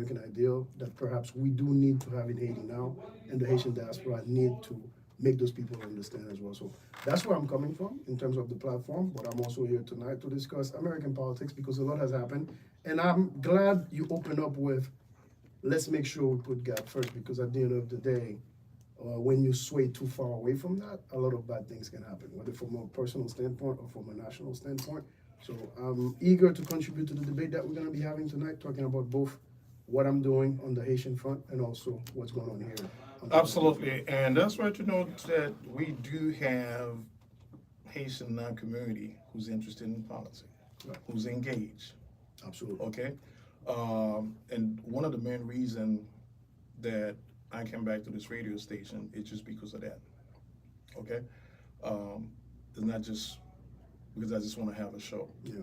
American ideal that perhaps we do need to have in Haiti now, and the Haitian diaspora need to make those people understand as well. So that's where I'm coming from in terms of the platform, but I'm also here tonight to discuss American politics because a lot has happened. And I'm glad you open up with, let's make sure we put God first, because at the end of the day, when you sway too far away from that, a lot of bad things can happen, whether from a personal standpoint or from a national standpoint. So I'm eager to contribute to the debate that we're going to be having tonight, talking about both what I'm doing on the Haitian front and also what's going on here. Absolutely, and that's right to note that we do have Haitian non-community who's interested in politics, Right. who's engaged. Absolutely. Okay, and one of the main reasons that I came back to this radio station is just because of that. Okay, it's not just because I just want to have a show. Yeah.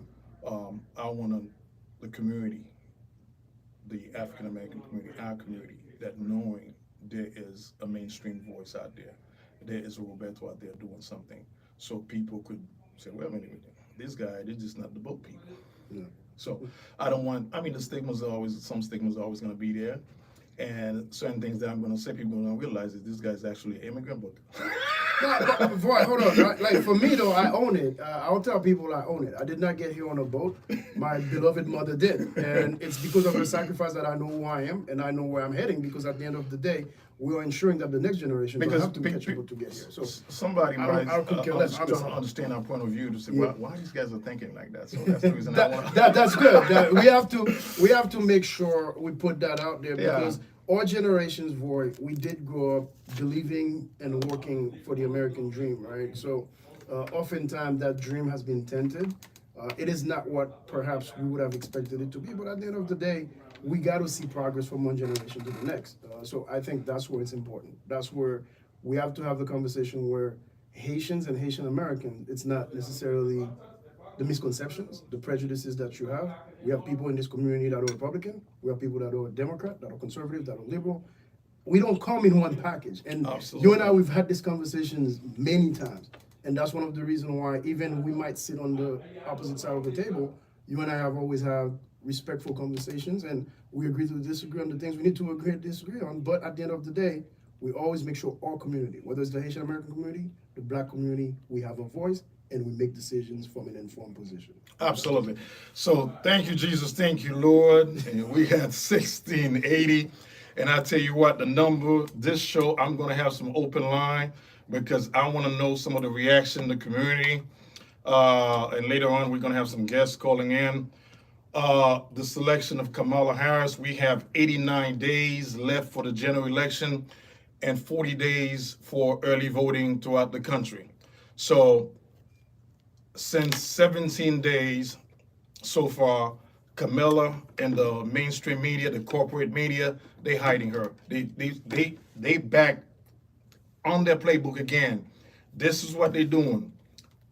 I want the community, the African American community, our community, that knowing there is a mainstream voice out there is a Roberto out there doing something, so people could say, well, wait a minute, this guy, they're just not the boat people. Yeah. So I don't want, I mean, some stigmas are always going to be there. And certain things that I'm going to say, people are going to realize that this guy's actually an immigrant, but No, but boy, hold on. Like for me though, I own it. I'll tell people I own it. I did not get here on a boat. My beloved mother did, and it's because of her sacrifice that I know who I am and I know where I'm heading. Because at the end of the day, we are ensuring that the next generation don't have to catch up to get here. So somebody might I could care less. understand our point of view to say, why these guys are thinking like that. So that's the reason I want. That's good. We have to make sure we put that out there because. Our generation's voice, we did grow up believing and working for the American dream, right? So oftentimes that dream has been tainted. It is not what perhaps we would have expected it to be, but at the end of the day, we got to see progress from one generation to the next. So I think that's where it's important. That's where we have to have the conversation where Haitians and Haitian Americans, it's not necessarily the misconceptions, the prejudices that you have. We have people in this community that are Republican. We have people that are Democrat, that are conservative, that are liberal. We don't come in one package. And Absolutely. you and I, we've had these conversations many times. And that's one of the reasons why even we might sit on the opposite side of the table, you and I have always had respectful conversations, and we agree to disagree on the things we need to agree to disagree on. But at the end of the day, we always make sure our community, whether it's the Haitian American community, the Black community, we have a voice, and we make decisions from an informed position. Absolutely. So thank you, Jesus. Thank you, Lord. And we had 1680. And I tell you what, the number, this show, I'm going to have some open line because I want to know some of the reaction in the community. And later on, we're going to have some guests calling in. The selection of Kamala Harris, we have 89 days left for the general election and 40 days for early voting throughout the country. So since 17 days so far, Kamala and the mainstream media, the corporate media, they hiding her. They back on their playbook again. This is what they're doing.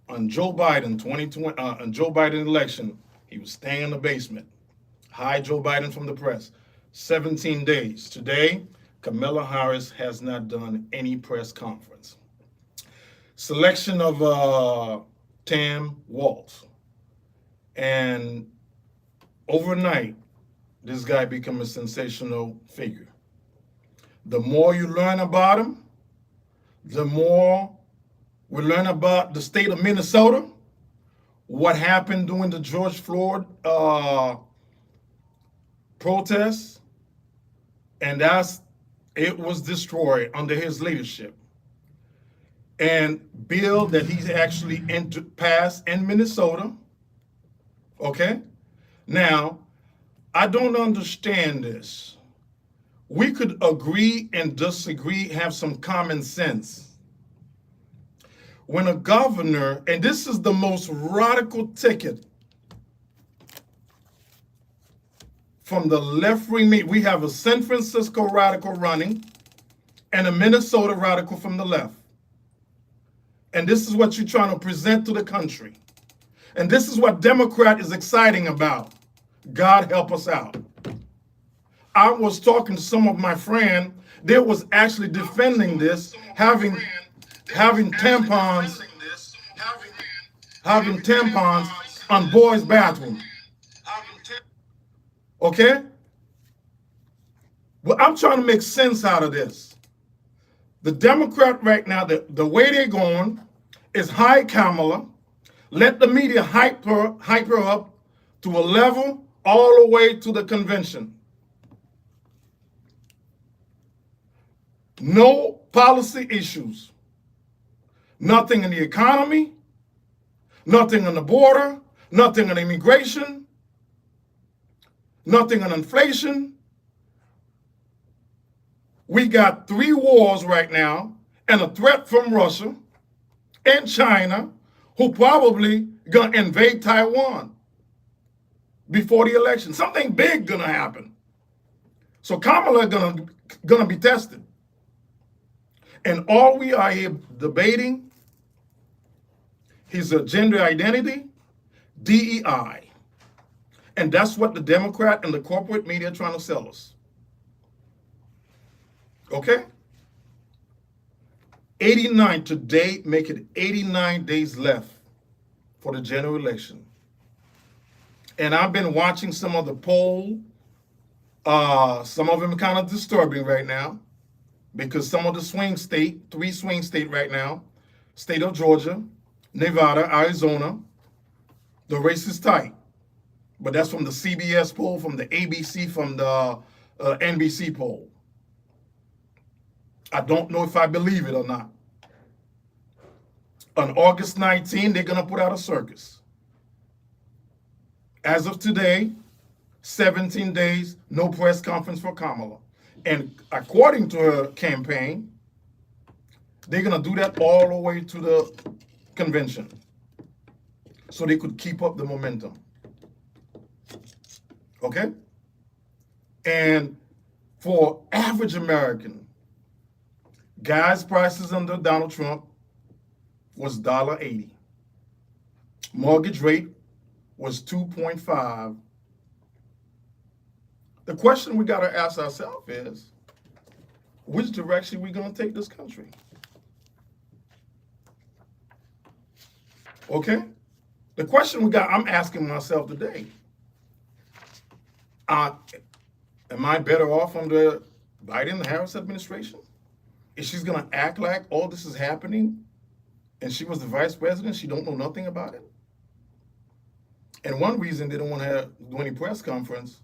On Joe Biden 2020, on Joe Biden election, he was staying in the basement. Hide Joe Biden from the press. 17 days. Today, Kamala Harris has not done any press conference. Selection of Tam Waltz. And overnight, this guy became a sensational figure. The more you learn about him, the more we learn about the state of Minnesota, what happened during the George Floyd protests, and it was destroyed under his leadership. And bill that he's actually passed in Minnesota. Okay? Now, I don't understand this. We could agree and disagree, have some common sense. When a governor, and this is the most radical ticket from the left-wing media, we have a San Francisco radical running and a Minnesota radical from the left. And this is what you're trying to present to the country. And this is what Democrat is exciting about. God help us out. I was talking to some of my friends. They was actually defending this, having tampons on boys' bathroom. Okay? But I'm trying to make sense out of this. The Democrat right now, the way they're going is hide Kamala, let the media hype her up to a level all the way to the convention. No policy issues. Nothing in the economy, nothing on the border, nothing on immigration, nothing on inflation. We got 3 wars right now and a threat from Russia and China, who probably gonna invade Taiwan before the election. Something big gonna happen. So Kamala gonna be tested. And all we are here debating is a gender identity, DEI. And that's what the Democrat and the corporate media are trying to sell us. Okay? 89 today, make it 89 days left for the general election. And I've been watching some of the poll. Some of them are kind of disturbing right now because some of the swing state, 3 swing state right now, state of Georgia, Nevada, Arizona, the race is tight. But that's from the CBS poll, from the ABC, from the NBC poll. I don't know if I believe it or not. On August 19, they're going to put out a circus. As of today, 17 days, no press conference for Kamala. And according to her campaign, they're going to do that all the way to the convention so they could keep up the momentum. Okay? And for average American, gas prices under Donald Trump was $1.80. Mortgage rate was 2.5. The question we got to ask ourselves is, which direction are we going to take this country? Okay? The question I'm asking myself today, am I better off under Biden-Harris administration? Is she going to act like all this is happening and she was the vice president, she don't know nothing about it? And one reason they don't want to do any press conference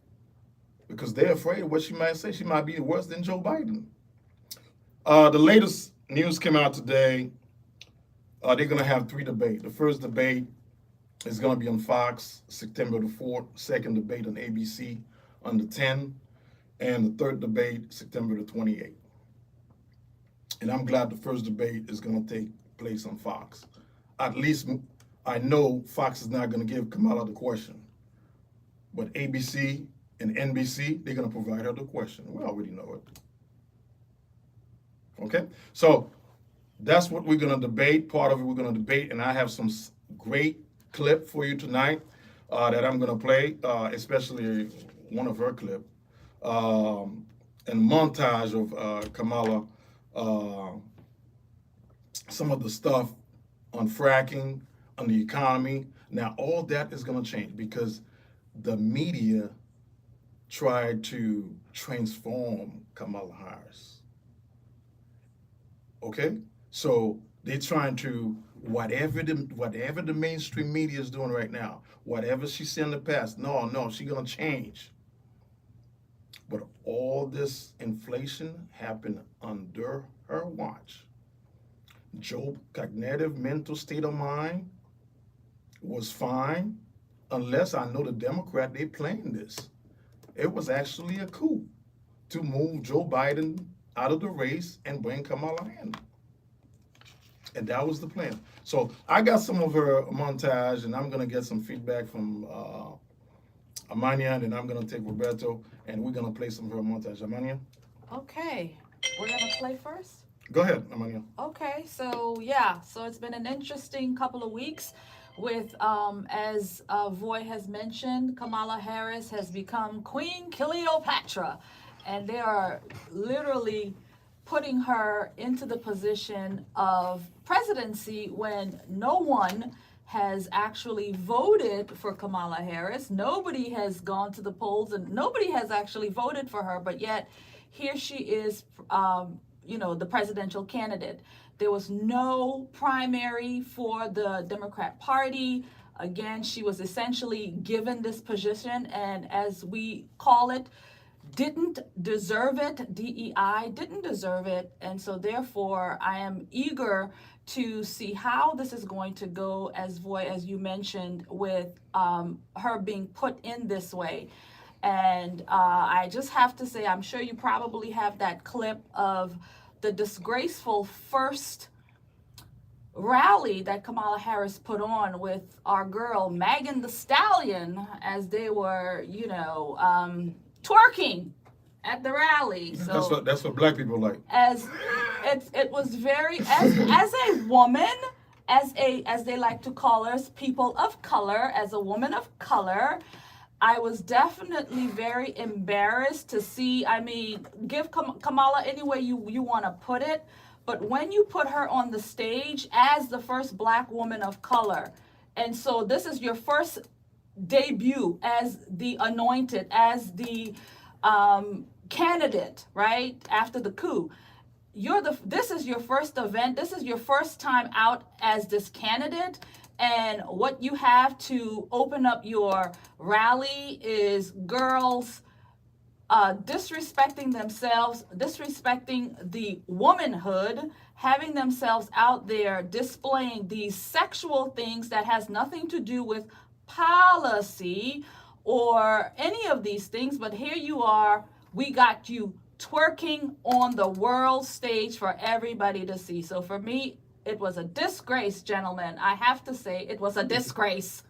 because they're afraid of what she might say. She might be worse than Joe Biden. The latest news came out today. They're going to have 3 debates. The first debate is going to be on Fox, September the 4th. Second debate on ABC on the 10th. And the third debate, September the 28th. And I'm glad the first debate is going to take place on Fox. At least I know Fox is not going to give Kamala the question. But ABC and NBC, they're going to provide her the question. We already know it. Okay? So that's what we're going to debate. Part of it we're going to debate. And I have some great clip for you tonight that I'm going to play, especially one of her clips. And montage of Kamala, some of the stuff on fracking, on the economy. Now, all that is going to change because the media tried to transform Kamala Harris. Okay? So they're trying to, whatever the mainstream media is doing right now, whatever she said in the past, no, she's going to change. But all this inflation happened under her watch. Joe's cognitive mental state of mind was fine, unless I know the Democrat, they playing this. It was actually a coup to move Joe Biden out of the race and bring Kamala in. And that was the plan. So I got some of her montage, and I'm going to get some feedback from Amania, and I'm going to take Roberto, and we're going to play some of her montage. Amania? Okay. We're going to play first? Go ahead, Amania. Okay. So it's been an interesting couple of weeks with, as Voy has mentioned, Kamala Harris has become Queen Cleopatra. And they are literally putting her into the position of presidency when no one has actually voted for Kamala Harris. Nobody has gone to the polls and nobody has actually voted for her, but yet here she is, the presidential candidate. There was no primary for the Democrat Party. Again, she was essentially given this position, and as we call it, didn't deserve it. DEI didn't deserve it. And so therefore, I am eager to see how this is going to go, as you mentioned, with her being put in this way. And I just have to say, I'm sure you probably have that clip of the disgraceful first rally that Kamala Harris put on with our girl Megan Thee Stallion as they were, twerking at the rally. So that's what black people like. It was very as a woman, as they like to call us, people of color, as a woman of color, I was definitely very embarrassed to see. I mean, give Kamala any way you want to put it. But when you put her on the stage as the first black woman of color, and so this is your first debut as the anointed, as the candidate, right, after the coup. This is your first event. This is your first time out as this candidate. And what you have to open up your rally is girls disrespecting themselves, disrespecting the womanhood, having themselves out there displaying these sexual things that has nothing to do with policy or any of these things. But here you are, we got you twerking on the world stage for everybody to see. So for me, it was a disgrace, gentlemen. I have to say, it was a disgrace.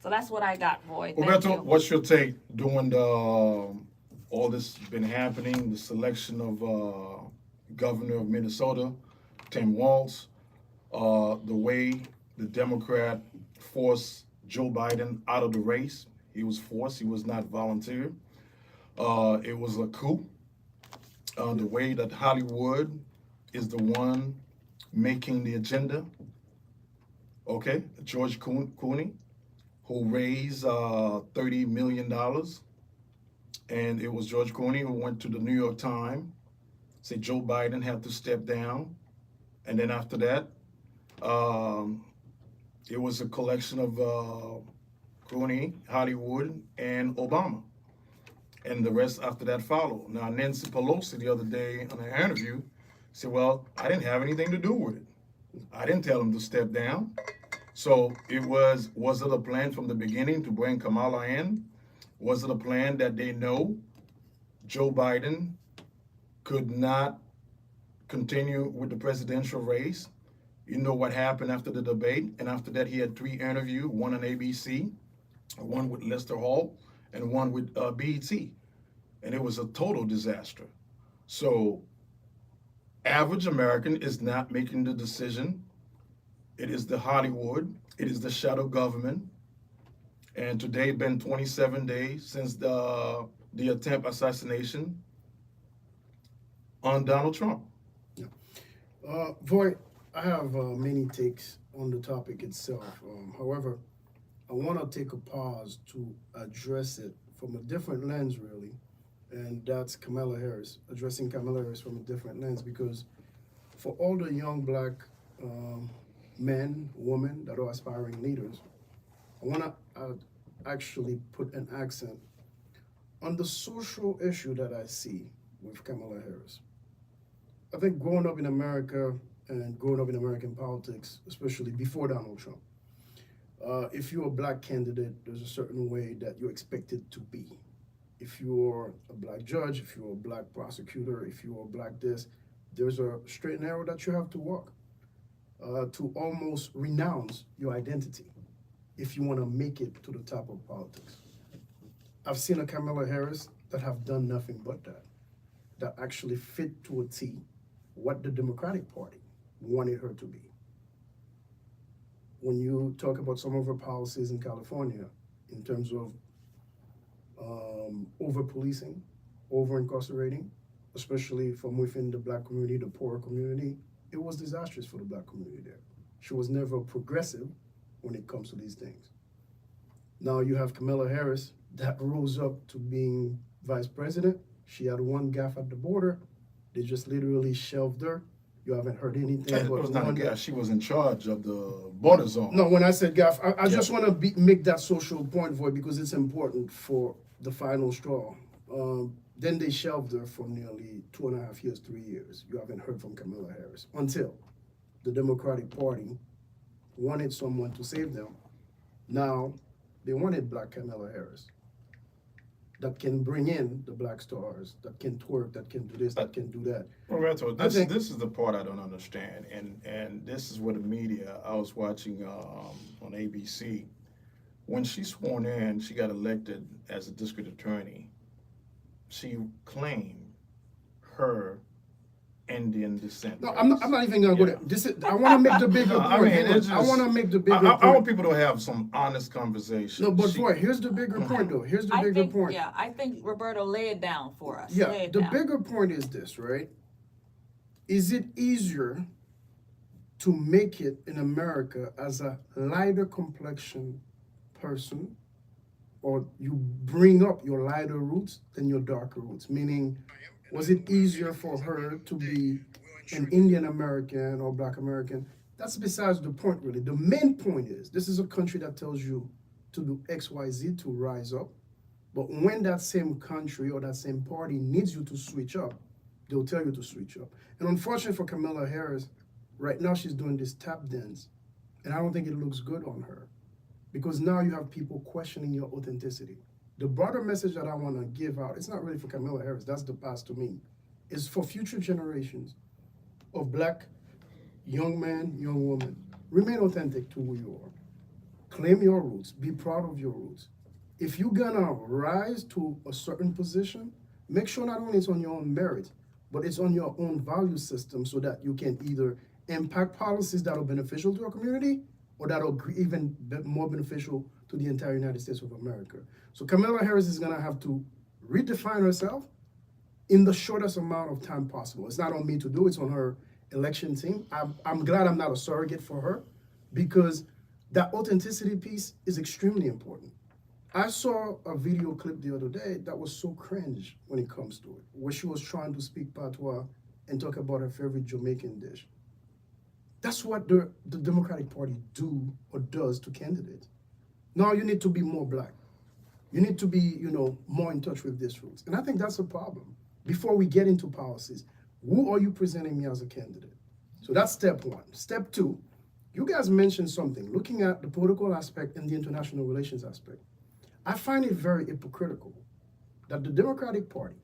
So that's what I got, boy. Roberto, what's your take during all this been happening, the selection of governor of Minnesota, Tim Walz, the way the Democrat forced Joe Biden out of the race? He was forced, he was not volunteer. It was a coup. The way that Hollywood is the one making the agenda. Okay, George Clooney, who raised $30 million. And it was George Clooney who went to the New York Times, said Joe Biden had to step down. And then after that, it was a collection of Clooney, Hollywood, and Obama. And the rest after that followed. Now, Nancy Pelosi the other day on an interview said, well, I didn't have anything to do with it. I didn't tell him to step down. So was it a plan from the beginning to bring Kamala in? Was it a plan that they know Joe Biden could not continue with the presidential race? You know what happened after the debate, and after that he had 3 interviews, one on ABC, one with Lester Hall, and one with BET, and it was a total disaster. So average American is not making the decision. It is the Hollywood, it is the shadow government, and today been 27 days since the attempt assassination on Donald Trump. Yeah. Voy, I have many takes on the topic itself. However, I want to take a pause to address it from a different lens, really, and that's Kamala Harris, addressing Kamala Harris from a different lens, because for all the young black men, women that are aspiring leaders, I want to actually put an accent on the social issue that I see with Kamala Harris. I think growing up in America and growing up in American politics, especially before Donald Trump, if you're a black candidate, there's a certain way that you're expected to be. If you're a black judge, if you're a black prosecutor, if you're a black this, there's a straight and narrow that you have to walk to almost renounce your identity if you want to make it to the top of politics. I've seen a Kamala Harris that have done nothing but that actually fit to a T what the Democratic Party wanted her to be. When you talk about some of her policies in California in terms of over-policing, over-incarcerating, especially from within the black community, the poor community, it was disastrous for the black community there. She was never progressive when it comes to these things. Now you have Kamala Harris that rose up to being vice president. She had one gaffe at the border. They just literally shelved her. You haven't heard anything. It But was not a one guy. She was in charge of the border zone. No, when I said gaffe, I just want to make that social point for it because it's important for the final straw. Then they shelved her for nearly 2.5 years, 3 years. You haven't heard from Kamala Harris until the Democratic Party wanted someone to save them. Now they wanted Black Kamala Harris that can bring in the black stars, that can twerk, that can do this, that can do that. Roberto, this is the part I don't understand, and this is what the media. I was watching on ABC when she sworn in. She got elected as a district attorney. She claimed her Indian descent. No, I'm not even gonna go there. I want to make the bigger point. I want to make the bigger point. I want people to have some honest conversation. No, but here's the bigger point, though. Here's the bigger point. Yeah, I think Roberto, lay it down for us. Yeah, the bigger point is this, right? Is it easier to make it in America as a lighter complexion person, or you bring up your lighter roots than your darker roots? Meaning, was it easier for her to be an Indian American or Black American? That's besides the point, really. The main point is, this is a country that tells you to do X, Y, Z to rise up. But when that same country or that same party needs you to switch up, they'll tell you to switch up. And unfortunately for Kamala Harris, right now she's doing this tap dance. And I don't think it looks good on her. Because now you have people questioning your authenticity. The broader message that I want to give out, it's not really for Kamala Harris, that's the past to me, is for future generations of Black young men, young women. Remain authentic to who you are. Claim your roots. Be proud of your roots. If you're gonna rise to a certain position, make sure not only it's on your own merit, but it's on your own value system so that you can either impact policies that are beneficial to your community or that are even more beneficial to the entire United States of America. So Kamala Harris is gonna have to redefine herself in the shortest amount of time possible. It's not on me to do, it's on her election team. I'm glad I'm not a surrogate for her because that authenticity piece is extremely important. I saw a video clip the other day that was so cringe when it comes to it, where she was trying to speak patois and talk about her favorite Jamaican dish. That's what the Democratic Party do or does to candidates. Now you need to be more Black. You need to be, more in touch with these roots. And I think that's a problem. Before we get into policies, who are you presenting me as a candidate? So that's step one. Step two, you guys mentioned something, looking at the political aspect and the international relations aspect. I find it very hypocritical that the Democratic Party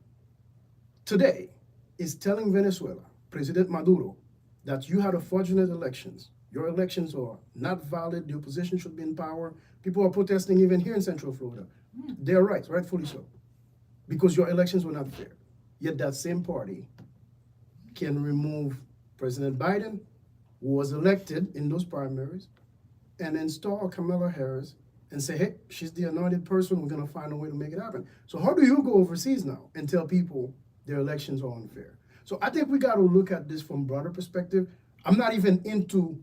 today is telling Venezuela, President Maduro, that you had a fraudulent elections. Your elections are not valid. The opposition should be in power. People are protesting even here in Central Florida. They're right, rightfully so, because your elections were not fair. Yet that same party can remove President Biden, who was elected in those primaries, and install Kamala Harris and say, hey, she's the anointed person, we're gonna find a way to make it happen. So how do you go overseas now and tell people their elections are unfair? So I think we gotta look at this from a broader perspective. I'm not even into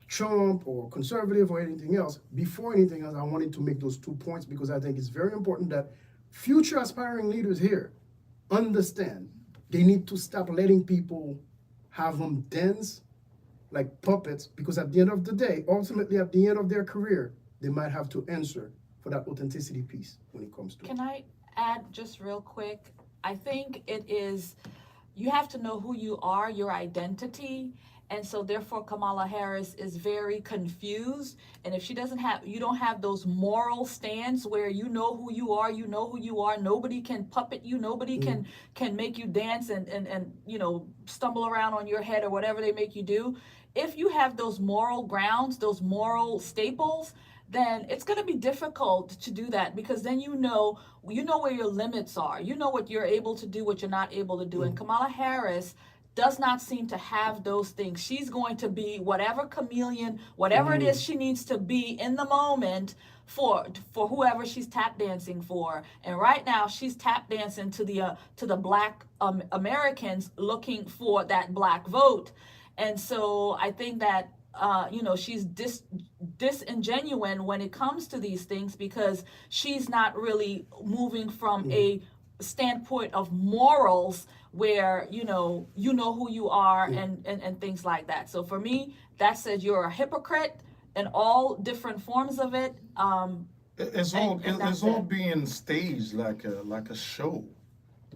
Trump or conservative or anything else. Before anything else, I wanted to make those 2 points because I think it's very important that future aspiring leaders here understand they need to stop letting people have them dance like puppets, because at the end of the day, ultimately at the end of their career, they might have to answer for that authenticity piece when it comes to Can I add just real quick? I think it is, you have to know who you are, your identity. And so therefore Kamala Harris is very confused. And if she doesn't have, you don't have those moral stands where you know who you are, nobody can puppet you, nobody can make you dance and stumble around on your head or whatever they make you do. If you have those moral grounds, those moral staples, then it's going to be difficult to do that, because then you know where your limits are. You know what you're able to do, what you're not able to do. And Kamala Harris does not seem to have those things. She's going to be whatever chameleon, whatever it is she needs to be in the moment for whoever she's tap dancing for. And right now she's tap dancing to the Black Americans looking for that Black vote. And so I think that she's disingenuine when it comes to these things, because she's not really moving from a standpoint of morals where who you are, and things like that. So for me, that says you're a hypocrite in all different forms of it. It's all being staged like a show.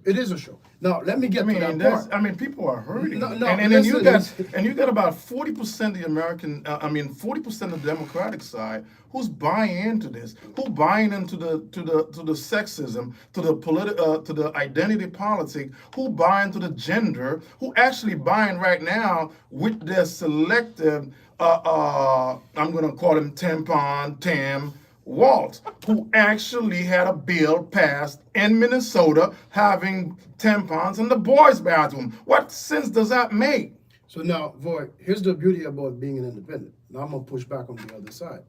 It is a show. Now let me get to that part. People are hurting, No, and then listen. you got about 40% of the American, 40% of the Democratic side who's buying into this, who buying into the sexism, to the identity politic, who buying to the gender, who actually buying right now with their selective, I'm gonna call them tampon, tam. Waltz, who actually had a bill passed in Minnesota having tampons in the boys' bathroom. What sense does that make? So now, Voy, here's the beauty about being an independent. Now I'm gonna push back on the other side.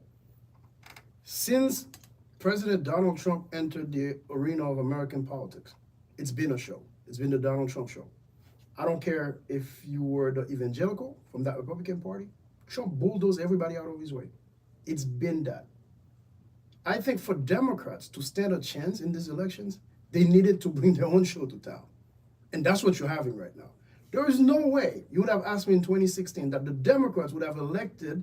Since President Donald Trump entered the arena of American politics, it's been a show. It's been the Donald Trump show. I don't care if you were the evangelical from that Republican Party. Trump bulldozed everybody out of his way. It's been that. I think for Democrats to stand a chance in these elections, they needed to bring their own show to town. And that's what you're having right now. There is no way you would have asked me in 2016 that the Democrats would have elected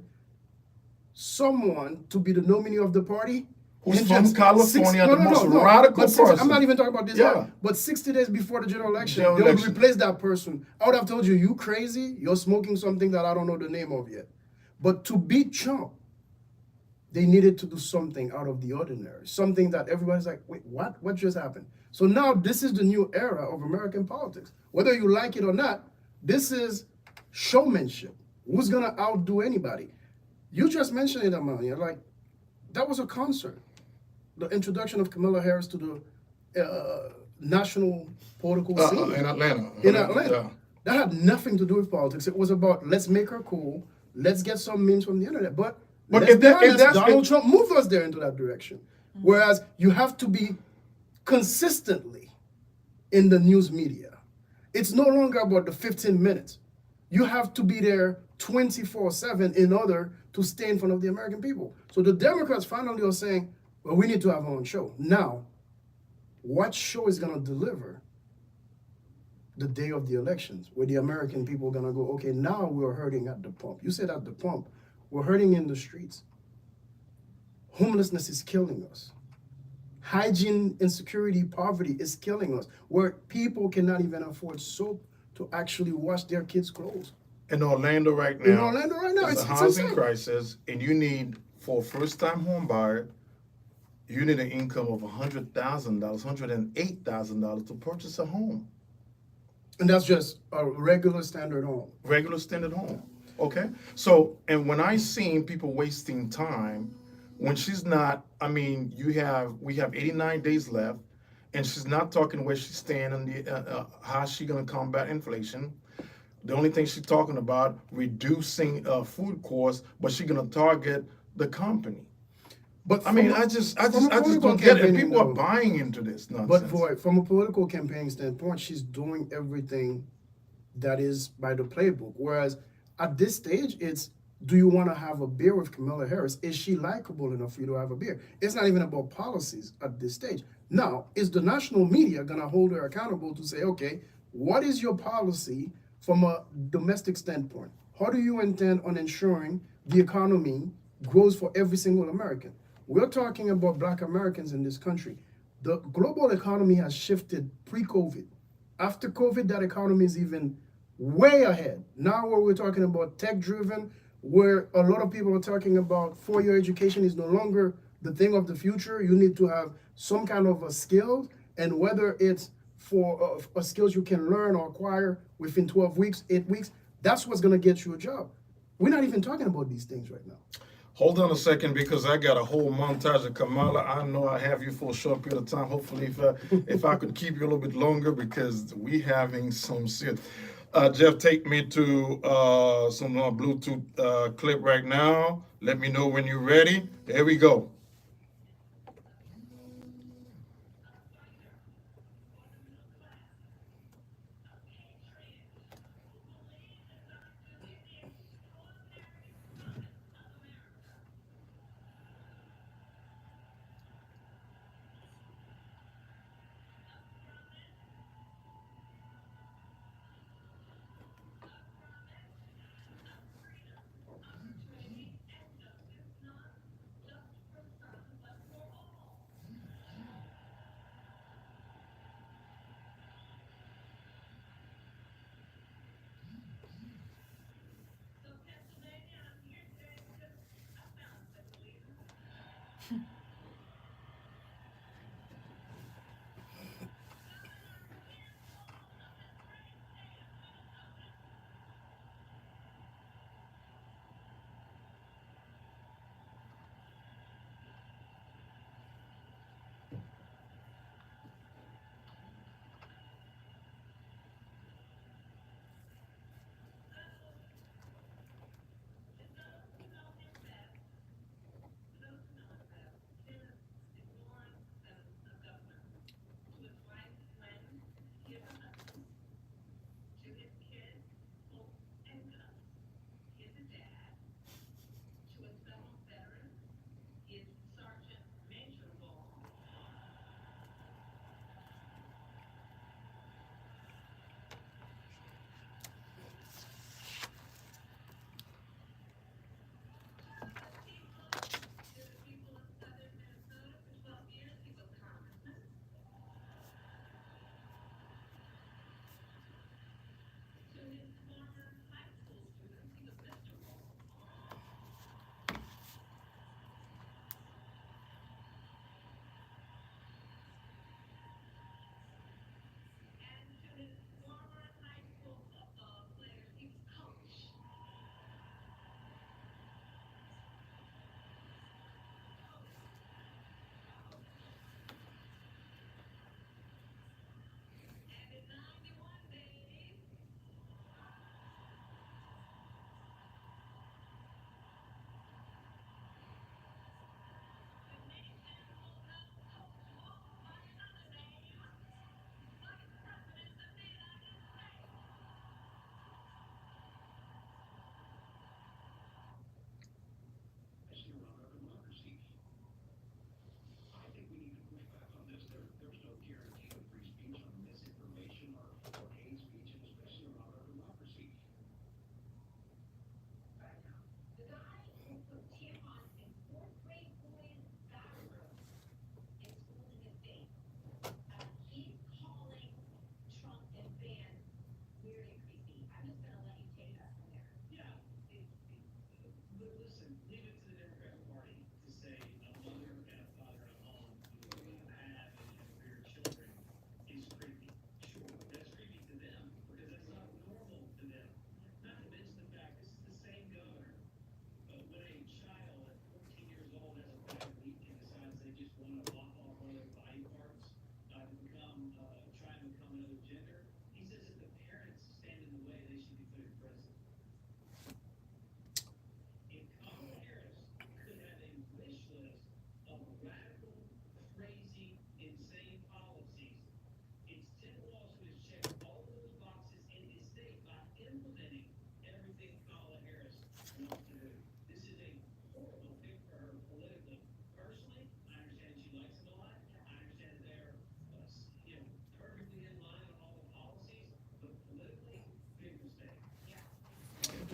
someone to be the nominee of the party. Who's from California, the most radical person. I'm not even talking about this. Yeah. But 60 days before the general election, they would replace that person. I would have told you, you crazy? You're smoking something that I don't know the name of yet. But to beat Trump, they needed to do something out of the ordinary, something that everybody's like, wait, what? What just happened? So now this is the new era of American politics. Whether you like it or not, this is showmanship. Who's gonna outdo anybody? You just mentioned it, Amania, like, that was a concert. The introduction of Kamala Harris to the national political scene. In Atlanta. Yeah. That had nothing to do with politics. It was about, let's make her cool, let's get some memes from the internet. But Donald Trump moved us there into that direction. Whereas you have to be consistently in the news media. It's no longer about the 15 minutes. You have to be there 24/7 in order to stay in front of the American people. So the Democrats finally are saying, well, we need to have our own show. Now, what show is going to deliver the day of the elections, where the American people are going to go, okay, now we're hurting at the pump. You said at the pump. We're hurting in the streets. Homelessness is killing us. Hygiene, insecurity, poverty is killing us, where people cannot even afford soap to actually wash their kids' clothes. In Orlando right now, it's a housing crisis, and you need, for a first-time home buyer, you need an income of $100,000, $108,000 to purchase a home. And that's just a regular standard home. Regular standard home. Okay, so, and when I seen people wasting time, when she's not, we have 89 days left, and she's not talking where she's standing, how she gonna combat inflation. The only thing she's talking about, reducing food costs, but she's gonna target the company. But I just don't get it. And people are buying into this nonsense. But from a political campaign standpoint, she's doing everything that is by the playbook. Whereas at this stage, it's, do you want to have a beer with Kamala Harris? Is she likable enough for you to have a beer? It's not even about policies at this stage. Now, is the national media going to hold her accountable to say, okay, what is your policy from a domestic standpoint? How do you intend on ensuring the economy grows for every single American? We're talking about Black Americans in this country. The global economy has shifted pre-COVID. After COVID, that economy is even way ahead. Now where we're talking about tech-driven, where a lot of people are talking about four-year education is no longer the thing of the future. You need to have some kind of a skill, and whether it's for skills you can learn or acquire within 12 weeks, 8 weeks, that's what's gonna get you a job. We're not even talking about these things right now. Hold on a second, because I got a whole montage of Kamala. I know I have you for a short period of time. Hopefully, if I could keep you a little bit longer, because we having some serious. Jeff, take me to some Bluetooth clip right now. Let me know when you're ready. There we go.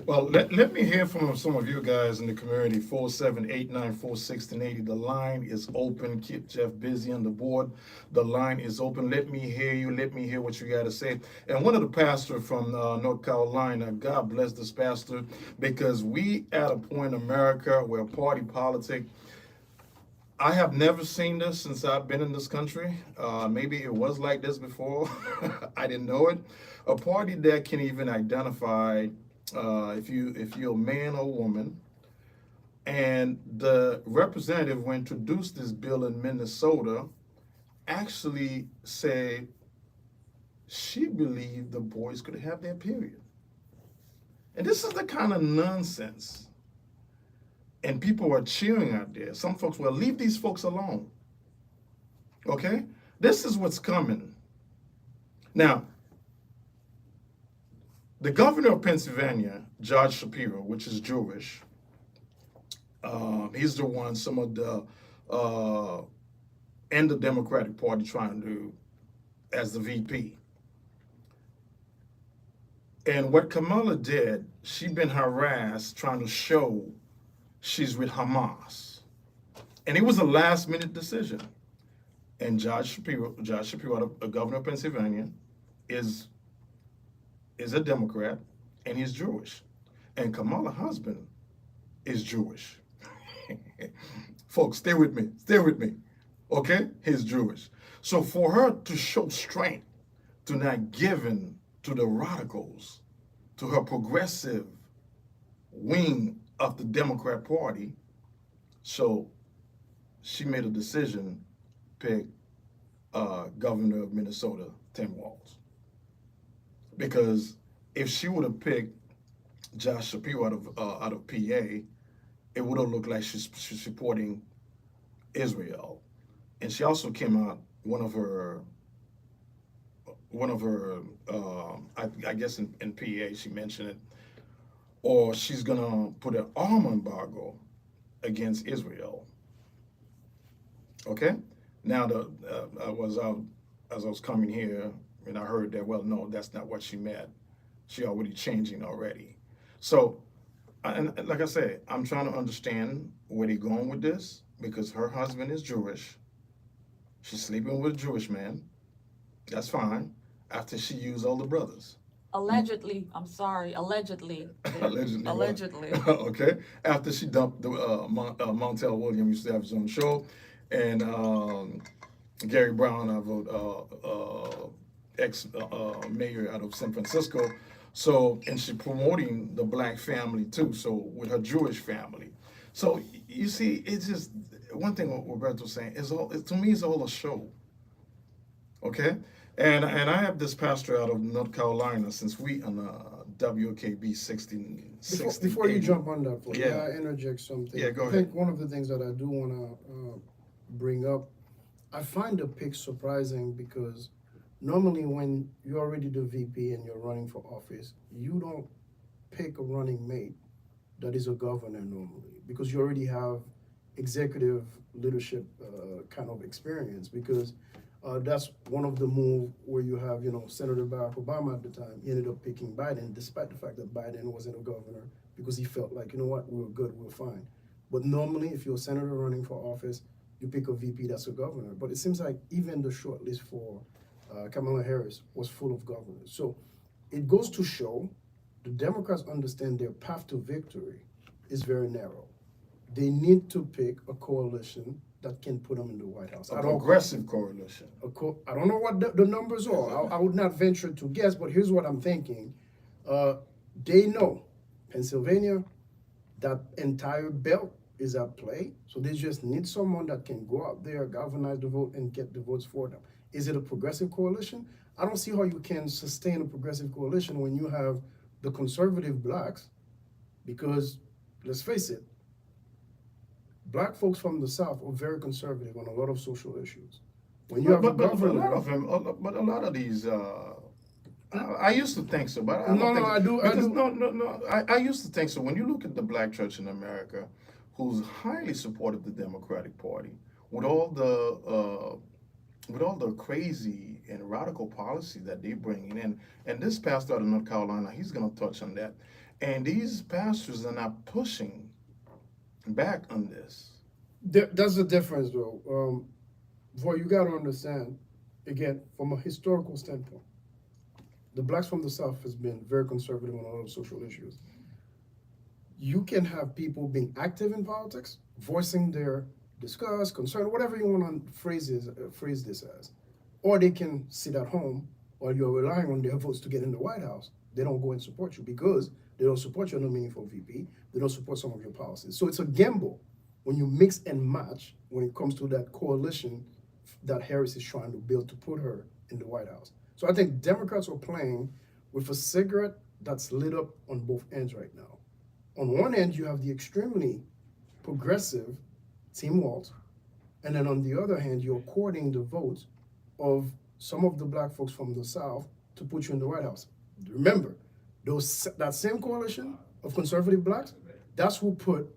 Well, let me hear from some of you guys in the community. 478-946-1080. The line is open. Keep Jeff busy on the board. The line is open. Let me hear you. Let me hear what you got to say. And one of the pastors from North Carolina, God bless this pastor, because we at a point in America where party politics, I have never seen this since I've been in this country. Maybe it was like this before. I didn't know it. A party that can even identify if you're a man or woman. And the representative, who introduced this bill in Minnesota, actually said she believed the boys could have their period. And this is the kind of nonsense. And people are cheering out there. Some folks will leave these folks alone. Okay? This is what's coming. Now, the governor of Pennsylvania, Judge Shapiro, which is Jewish, he's the one some of the and the Democratic Party trying to do as the VP. And what Kamala did, she been harassed trying to show she's with Hamas. And it was a last minute decision. And Judge Shapiro, the governor of Pennsylvania, is a Democrat, and he's Jewish. And Kamala's husband is Jewish. Folks, stay with me. Okay? He's Jewish. So for her to show strength, to not give in to the radicals, to her progressive wing of the Democrat Party, so she made a decision, pick governor of Minnesota, Tim Walz. Because if she would have picked Josh Shapiro out of PA, it would have looked like she's supporting Israel. And she also came out, one of her I guess in PA she mentioned it, or she's gonna put an arm embargo against Israel. Okay. Now as I was coming here, and I heard that, well, no, that's not what she meant. She already changing already. So, and like I said, I'm trying to understand where they're going with this, because her husband is Jewish. She's sleeping with a Jewish man. That's fine. After she used all the brothers. Allegedly, I'm sorry, allegedly. Allegedly. Okay. After she dumped the Montel Williams, used to have his own show, and Gary Brown, I vote ex-mayor out of San Francisco. So, and she's promoting the black family too, so with her Jewish family. So you see, it's just, one thing what Roberto's saying is to me, it's all a show. Okay? And I have this pastor out of North Carolina, since we on WKB 16. Before you jump on that, yeah. May I interject something? Yeah, go ahead. I think one of the things that I do want to bring up, I find the pick surprising, because normally when you're already the VP and you're running for office, you don't pick a running mate that is a governor normally, because you already have executive leadership kind of experience, because that's one of the moves where you have, Senator Barack Obama at the time, he ended up picking Biden, despite the fact that Biden wasn't a governor, because he felt like, you know what, we're good, we're fine. But normally, if you're a senator running for office, you pick a VP that's a governor. But it seems like even the short list for Kamala Harris was full of governors. So it goes to show the Democrats understand their path to victory is very narrow. They need to pick a coalition that can put them in the White House. A progressive coalition. I don't know what the numbers are. I would not venture to guess, but here's what I'm thinking. They know Pennsylvania, that entire belt is at play. So they just need someone that can go out there, galvanize the vote, and get the votes for them. Is it a progressive coalition? I don't see how you can sustain a progressive coalition when you have the conservative blacks, because let's face it, black folks from the South are very conservative on a lot of social issues. When you have a governor, a lot of them, but a lot of these, I used to think so, but I don't think I used to think so. When you look at the black church in America, who's highly supportive of the Democratic Party, with all the crazy and radical policy that they bring in, and this pastor out of North Carolina, he's going to touch on that. And these pastors are not pushing back on this. That's the difference, though. What you got to understand, again, from a historical standpoint, the blacks from the South has been very conservative on a lot of social issues. You can have people being active in politics, voicing their disgust, concern, whatever you want to phrase this as, or they can sit at home while you're relying on their votes to get in the White House. They don't go and support you because they don't support your nominee for VP. They don't support some of your policies. So it's a gamble when you mix and match when it comes to that coalition that Harris is trying to build to put her in the White House. So I think Democrats are playing with a cigarette that's lit up on both ends right now. On one end, you have the extremely progressive Tim Walz, and then on the other hand, you're courting the votes of some of the black folks from the South to put you in the White House. Remember, that same coalition of conservative blacks, that's who put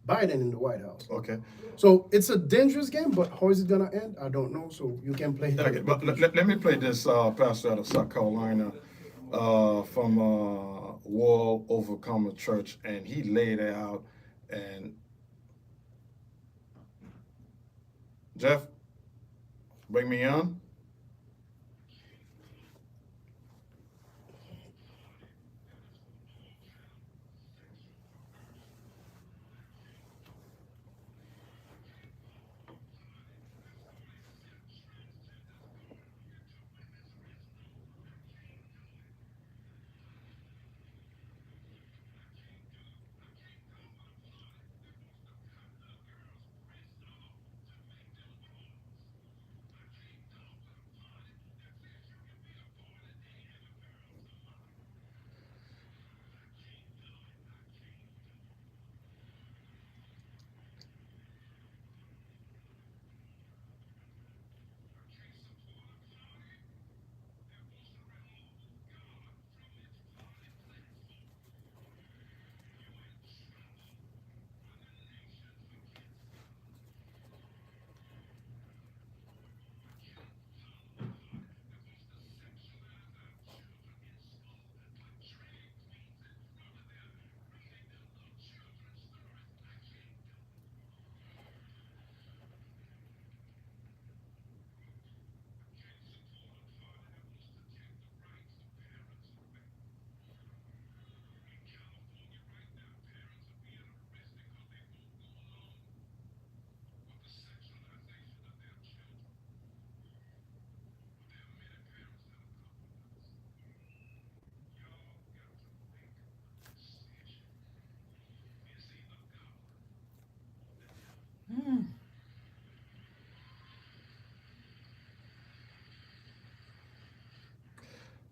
Biden in the White House. Okay. So it's a dangerous game, but how is it gonna end? I don't know. So you can play. Okay, but let me play this pastor out of South Carolina from World Overcomer Church, and he laid it out. And Jeff, bring me on.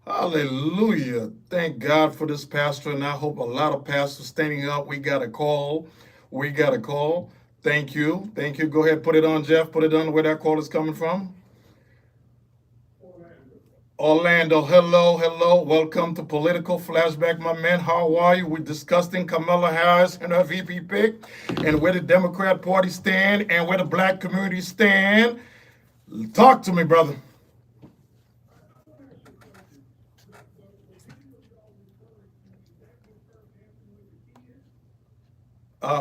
Hallelujah. Thank God for this pastor, and I hope a lot of pastors standing up. We got a call. We got a call. Thank you. Thank you. Go ahead, put it on, Jeff. Put it on where that call is coming from. Orlando, hello, hello. Welcome to Political Flashback, my man. How are you? We're discussing Kamala Harris and her VP pick, and where the Democrat Party stand, and where the black community stand. Talk to me, brother.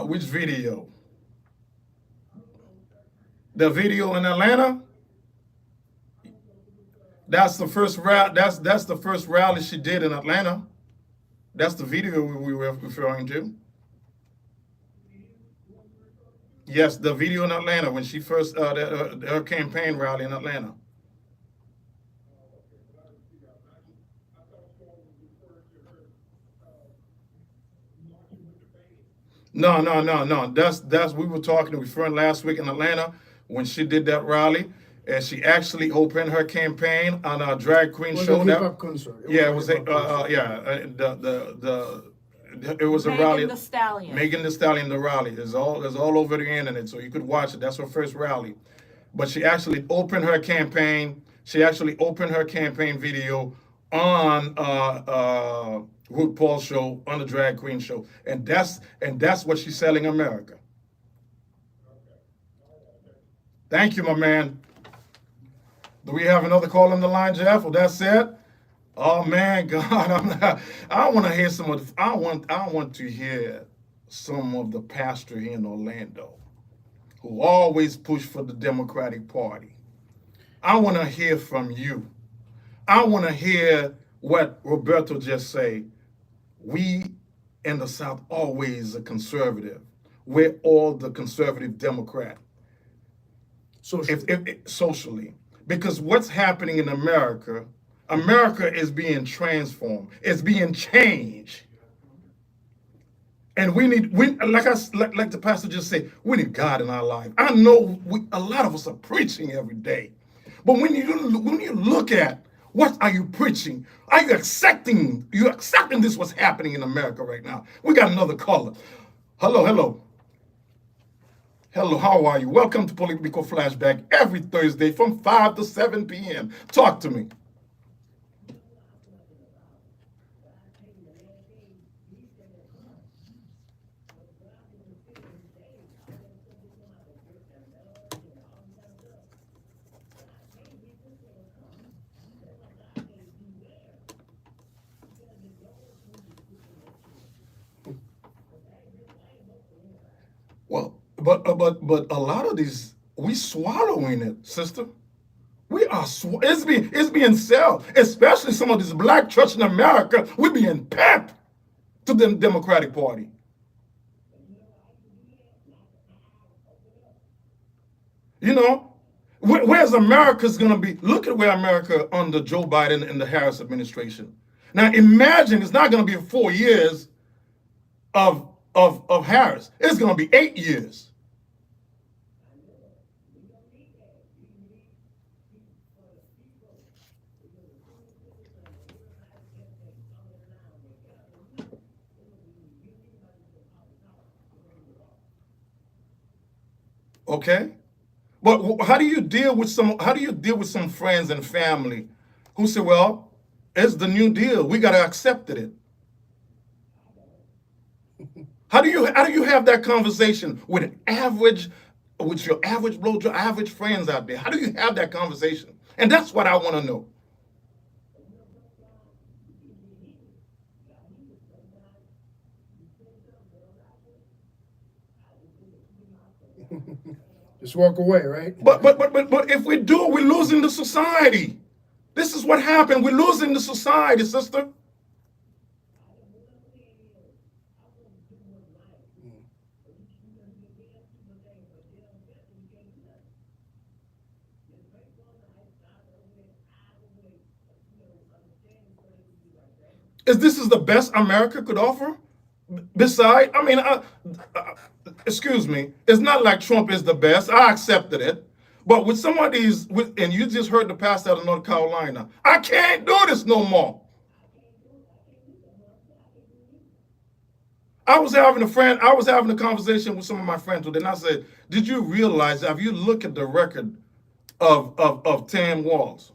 Which video? The video in Atlanta? That's the first that's the first rally she did in Atlanta. That's the video we were referring to. Yes, the video in Atlanta when she first her campaign rally in Atlanta. No. That's we were talking to a friend last week in Atlanta when she did that rally, and she actually opened her campaign on a drag queen show. Hip hop concert. Yeah, it was it was a rally. Megan Thee Stallion. Megan Thee Stallion, the rally is all over the internet, so you could watch it. That's her first rally, but she actually opened her campaign. She actually opened her campaign video on Ruth Paul's show, on the drag queen show, and that's what she's selling America. Thank you, my man. Do we have another call on the line, Jeff? Well, that's it. Oh man, God, I want to hear some of. I want to hear some of the pastor here in Orlando who always push for the Democratic Party. I want to hear from you. I want to hear what Roberto just say. We in the South always a conservative. We're all the conservative Democrat. Social. If socially, because what's happening in America, America is being transformed, it's being changed, and we like the pastor just said, we need God in our life. I know a lot of us are preaching every day, but when you look at what are you preaching, are you accepting this what's happening in America right now? We got another caller. Hello. Hello, how are you? Welcome to Political Flashback every Thursday from 5 to 7 p.m. Talk to me. Well, but a lot of these, we swallowing it, sister. We are it's being sold, especially some of this black church in America. We're being pepped to the Democratic Party. You know, where's America's gonna be? Look at where America under Joe Biden and the Harris administration. Now imagine it's not gonna be 4 years of Harris. It's gonna be 8 years. Okay? But how do you deal with some friends and family who say, well, it's the new deal. We gotta accept it. How do you have that conversation with your average blow, your average friends out there? How do you have that conversation? And that's what I want to know. Just walk away, right? But if we do, we're losing the society. This is what happened. We're losing the society, sister. This is the best America could offer? Beside, I mean, excuse me, it's not like Trump is the best. I accepted it. But with some of these, and you just heard the pastor out of North Carolina, I can't do this no more. I was having a conversation with some of my friends today, and I said, did you realize, have you looked at the record of Tam Walls?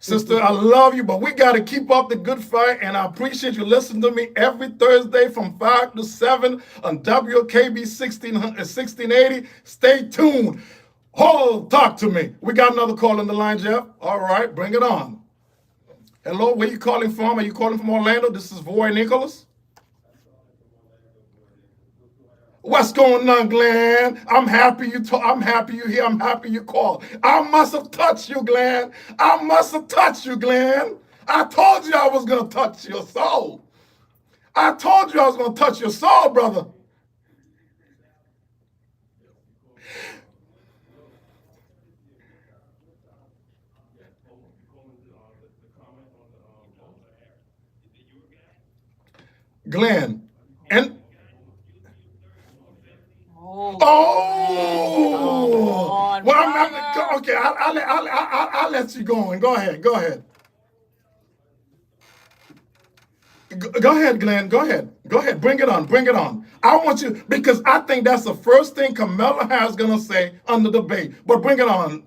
Sister, I love you, but we got to keep up the good fight, and I appreciate you listening to me every Thursday from 5 to 7 on WKB 1680. Stay tuned. Oh, talk to me. We got another call on the line, Jeff. All right, bring it on. Hello, where you calling from? Are you calling from Orlando? This is Voy Nicholas. What's going on, Glenn? I'm happy I'm happy you're here. I'm happy you called. I must have touched you, Glenn. I must have touched you, Glenn. I told you I was going to touch your soul. I told you I was going to touch your soul, brother. Glenn, and oh, well, I'm not, okay. I'll let you go on. Go ahead. Go ahead, Glenn. Go ahead. Go ahead. Bring it on. Bring it on. I want you, because I think that's the first thing Kamala Harris going to say on the debate. But bring it on.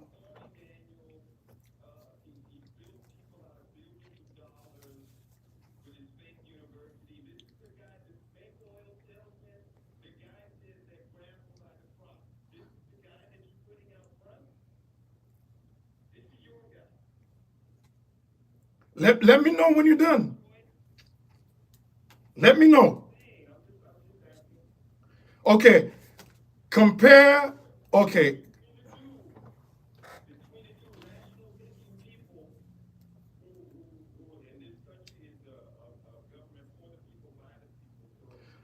Let me know when you're done. Let me know. Okay. Compare. Okay.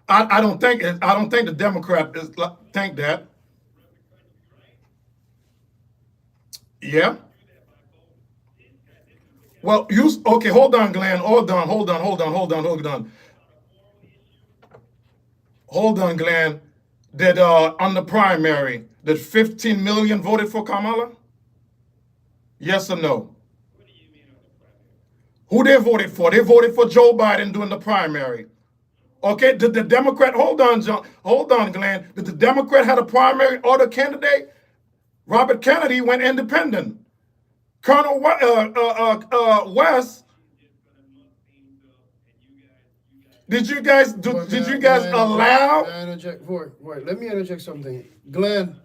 I don't think the Democrat is think that. Yeah. Well, you okay? Hold on, Glenn. Hold on. Hold on. Hold on. Hold on. Hold on. Hold on, Glenn. Did on the primary, did 15 million voted for Kamala? Yes or no? Who they voted for? They voted for Joe Biden during the primary. Okay, did the Democrat, hold on, John, hold on, Glenn. Did the Democrat have a primary or the candidate? Robert Kennedy went independent. Colonel West, did you guys allow? Let me interject something. Glenn,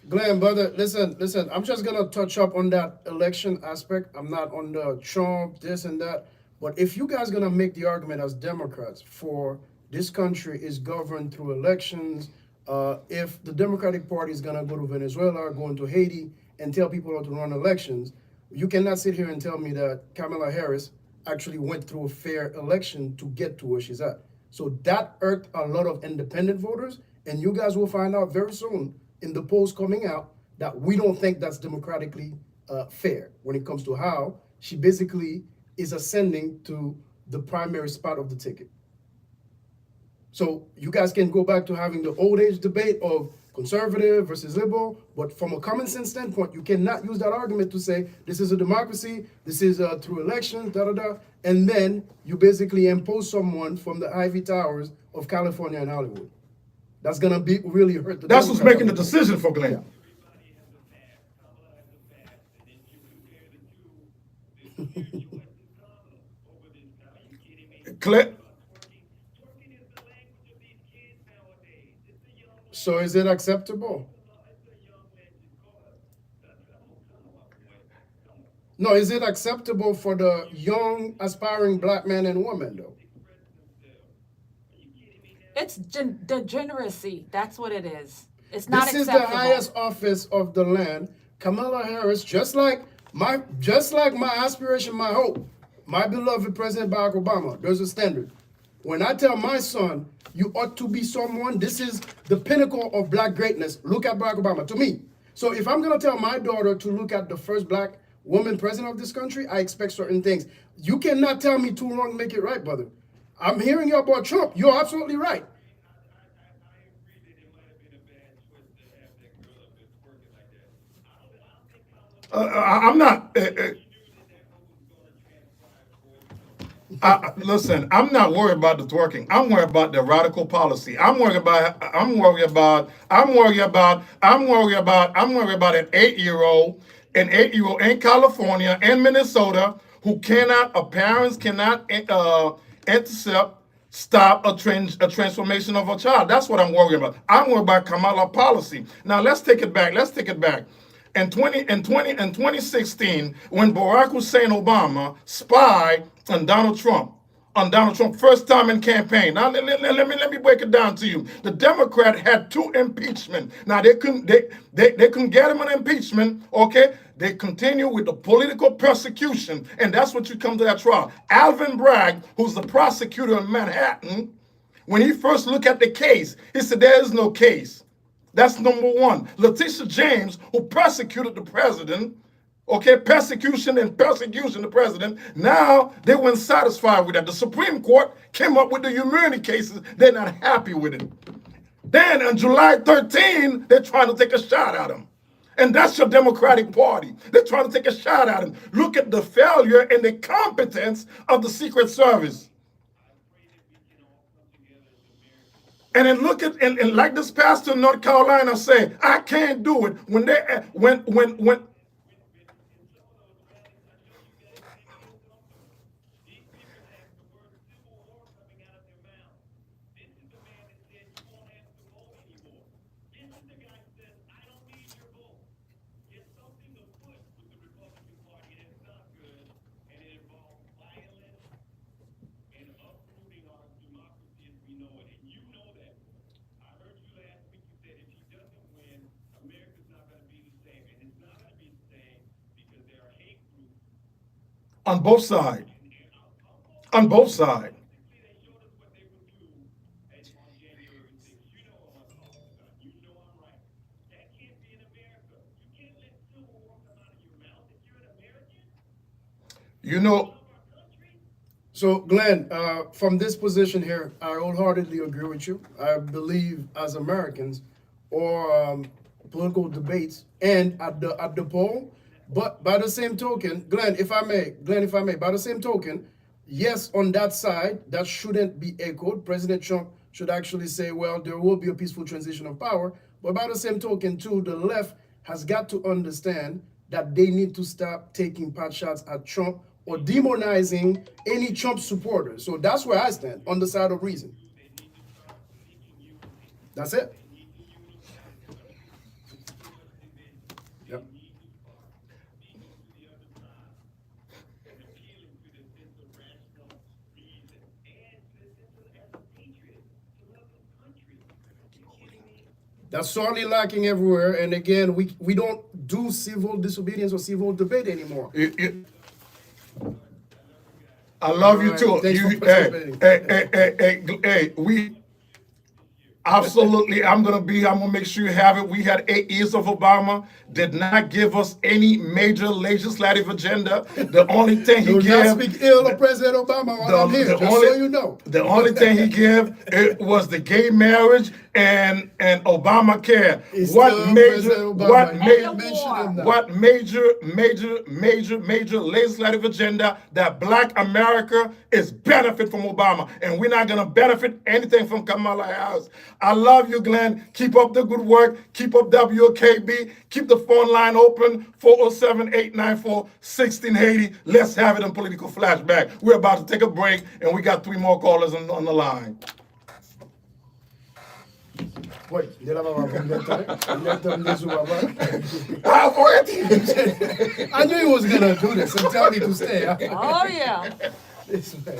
brother, listen. I'm just gonna touch up on that election aspect. I'm not on the Trump, this and that. But if you guys gonna make the argument as Democrats for this country is governed through elections, if the Democratic Party is gonna go to Venezuela, go into Haiti, and tell people how to run elections, you cannot sit here and tell me that Kamala Harris actually went through a fair election to get to where she's at. So that irked a lot of independent voters, and you guys will find out very soon in the polls coming out that we don't think that's democratically fair when it comes to how she basically is ascending to the primary spot of the ticket. So you guys can go back to having the old age debate of conservative versus liberal, but from a common sense standpoint, you cannot use that argument to say this is a democracy, this is through elections, and then you basically impose someone from the Ivy Towers of California and Hollywood. That's gonna be really hurt the That's who's making the decision for Glenn. So is it acceptable? No, is it acceptable for the young, aspiring black man and woman, though? It's degeneracy. That's what it is. It's not This is acceptable. the highest office of the land. Kamala Harris, just like my aspiration, my hope, my beloved President Barack Obama, there's a standard. When I tell my son, you ought to be someone, this is the pinnacle of black greatness. Look at Barack Obama, to me. So if I'm gonna tell my daughter to look at the first black woman president of this country, I expect certain things. You cannot tell me too wrong to make it right, brother. I'm hearing you about Trump. You're absolutely right. I'm not. Listen, I'm not worried about the twerking. I'm worried about the radical policy. I'm worried about an 8-year-old in California and Minnesota who parents cannot stop a transformation of a child. That's what I'm worried about. I'm worried about Kamala policy. Now let's take it back. In 2016, when Barack Hussein Obama spied on Donald Trump, first time in campaign. Now let me break it down to you. The Democrat had 2 impeachment. Now they couldn't get him an impeachment. Okay, they continue with the political persecution, and that's what you come to that trial. Alvin Bragg, who's the prosecutor in Manhattan, when he first looked at the case, he said there is no case. That's number one. Letitia James, who persecuted the president, persecution, the president, now they weren't satisfied with that. The Supreme Court came up with the immunity cases. They're not happy with it. Then on July 13, they're trying to take a shot at him. And that's your Democratic Party. They're trying to take a shot at him. Look at the failure and the competence of the Secret Service. And then look at and like this pastor in North Carolina say, I can't do it. When they when on both sides. On both sides. You know, So, Glenn, from this position here, I wholeheartedly agree with you. I believe as Americans, or political debates, and at the poll. But by the same token, Glenn, if I may, by the same token, yes, on that side, that shouldn't be echoed. President Trump should actually say, well, there will be a peaceful transition of power. But by the same token, too, the left has got to understand that they need to stop taking pot shots at Trump or demonizing any Trump supporters. So that's where I stand, on the side of reason. That's it. Yep. That's sorely lacking everywhere. And again, we don't do civil disobedience or civil debate anymore. I love you too. We absolutely. I'm gonna make sure you have it. We had 8 years of Obama. Did not give us any major legislative agenda. The only thing he Do gave. not speak ill of President Obama while I'm here, just so you know. The only thing he gave it was the gay marriage and Obamacare. What major legislative agenda that Black America is benefit from Obama, and we're not gonna benefit anything from Kamala Harris. I love you, Glenn. Keep up the good work. Keep up WKB. Keep the phone line open, 407-894-1680. Let's have it in political flashback. We're about to take a break, and we got 3 more callers on the line. Wait, I knew he was gonna do this and tell me to stay. Oh yeah. This man.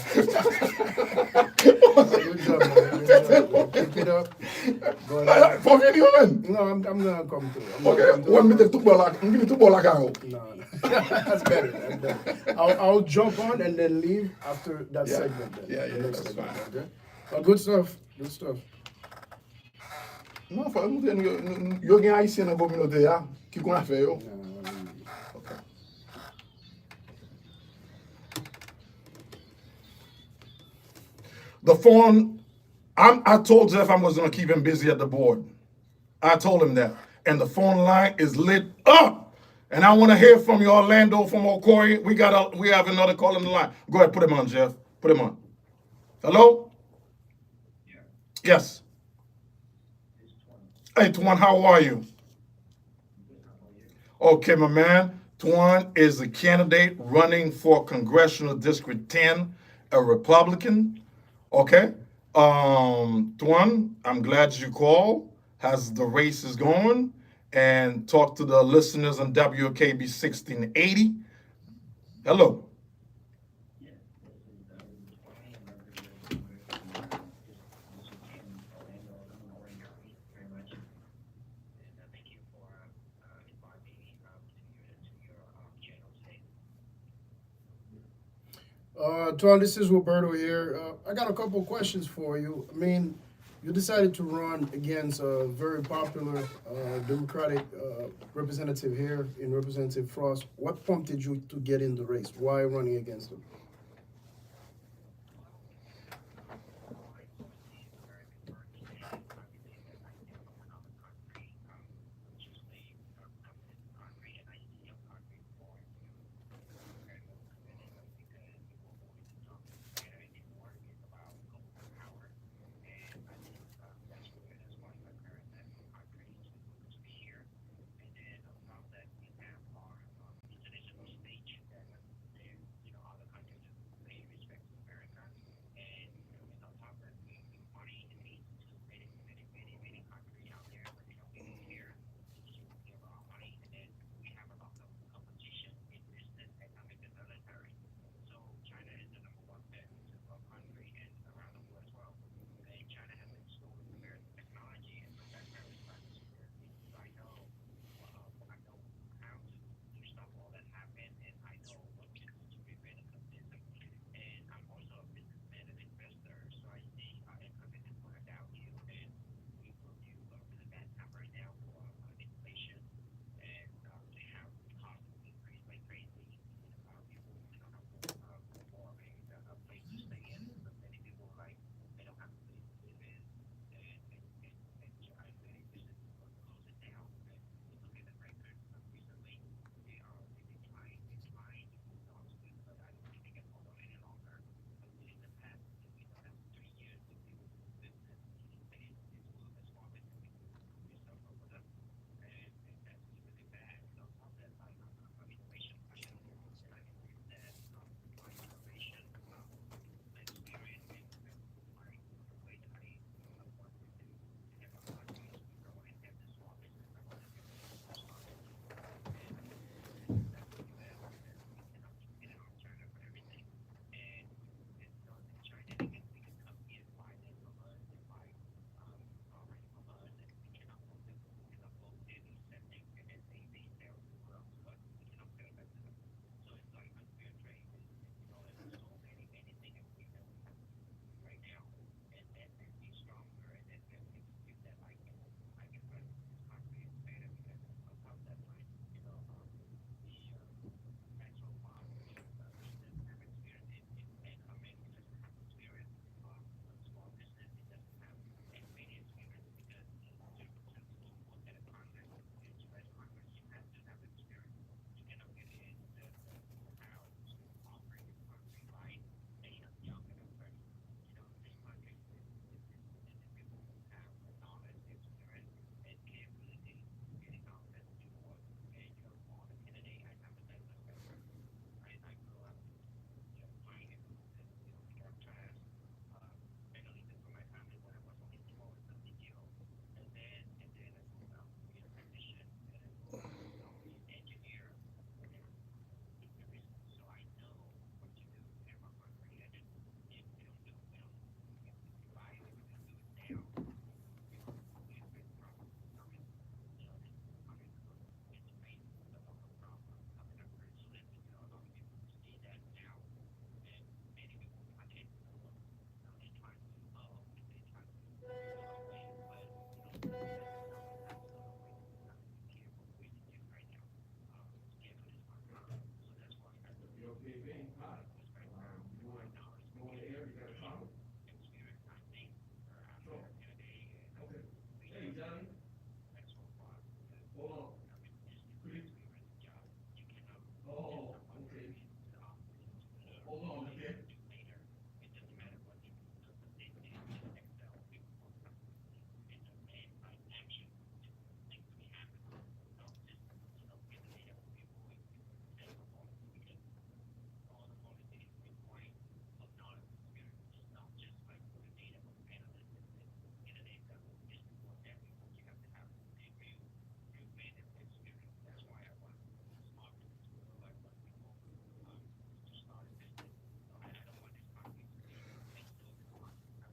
Good job, man. Good job. Keep it up. But, no, I'm gonna come through. Okay, 1 minute to ball. I'm going to ball like No. That's better. That's better. I'll jump on and then leave after that segment. Then. Yeah, that's fine. Okay. But good stuff. Good stuff. Non, yo gen haïtien dans communauté ya, qui qu'on a fait yo. Okay. The phone, I told Jeff I was gonna keep him busy at the board. I told him that. And the phone line is lit up. And I want to hear from you, Orlando, from Ocoee. We have another call on the line. Go ahead, put him on, Jeff. Put him on. Hello? Yeah. Yes. Hey, Tuan, how are you? Okay, my man. Tuan is a candidate running for Congressional District 10, a Republican. Okay. Tuan, I'm glad you called. How's the race is going? And talk to the listeners on WKB 1680. Hello. Tuan, this is Roberto here. I got a couple of questions for you. I mean, you decided to run against a very popular Democratic representative here in Representative Frost. What prompted you to get in the race? Why running against him?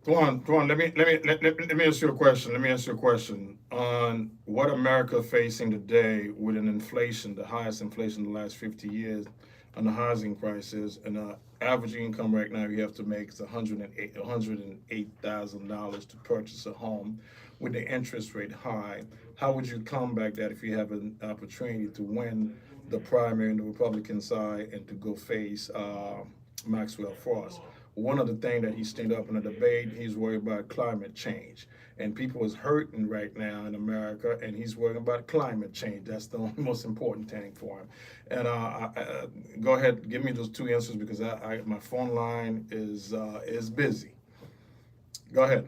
Tuan, let me ask you a question. Let me ask you a question on what America facing today with an inflation, the highest inflation in the last 50 years, on the housing prices, and the average income right now you have to make is $108,000 to purchase a home, with the interest rate high. How would you combat that if you have an opportunity to win the primary on the Republican side and to go face Maxwell Frost? One of the things that he stood up in a debate, he's worried about climate change. And people is hurting right now in America, and he's worried about climate change. That's the most important thing for him. And go ahead, give me those two answers because my phone line is busy. Go ahead.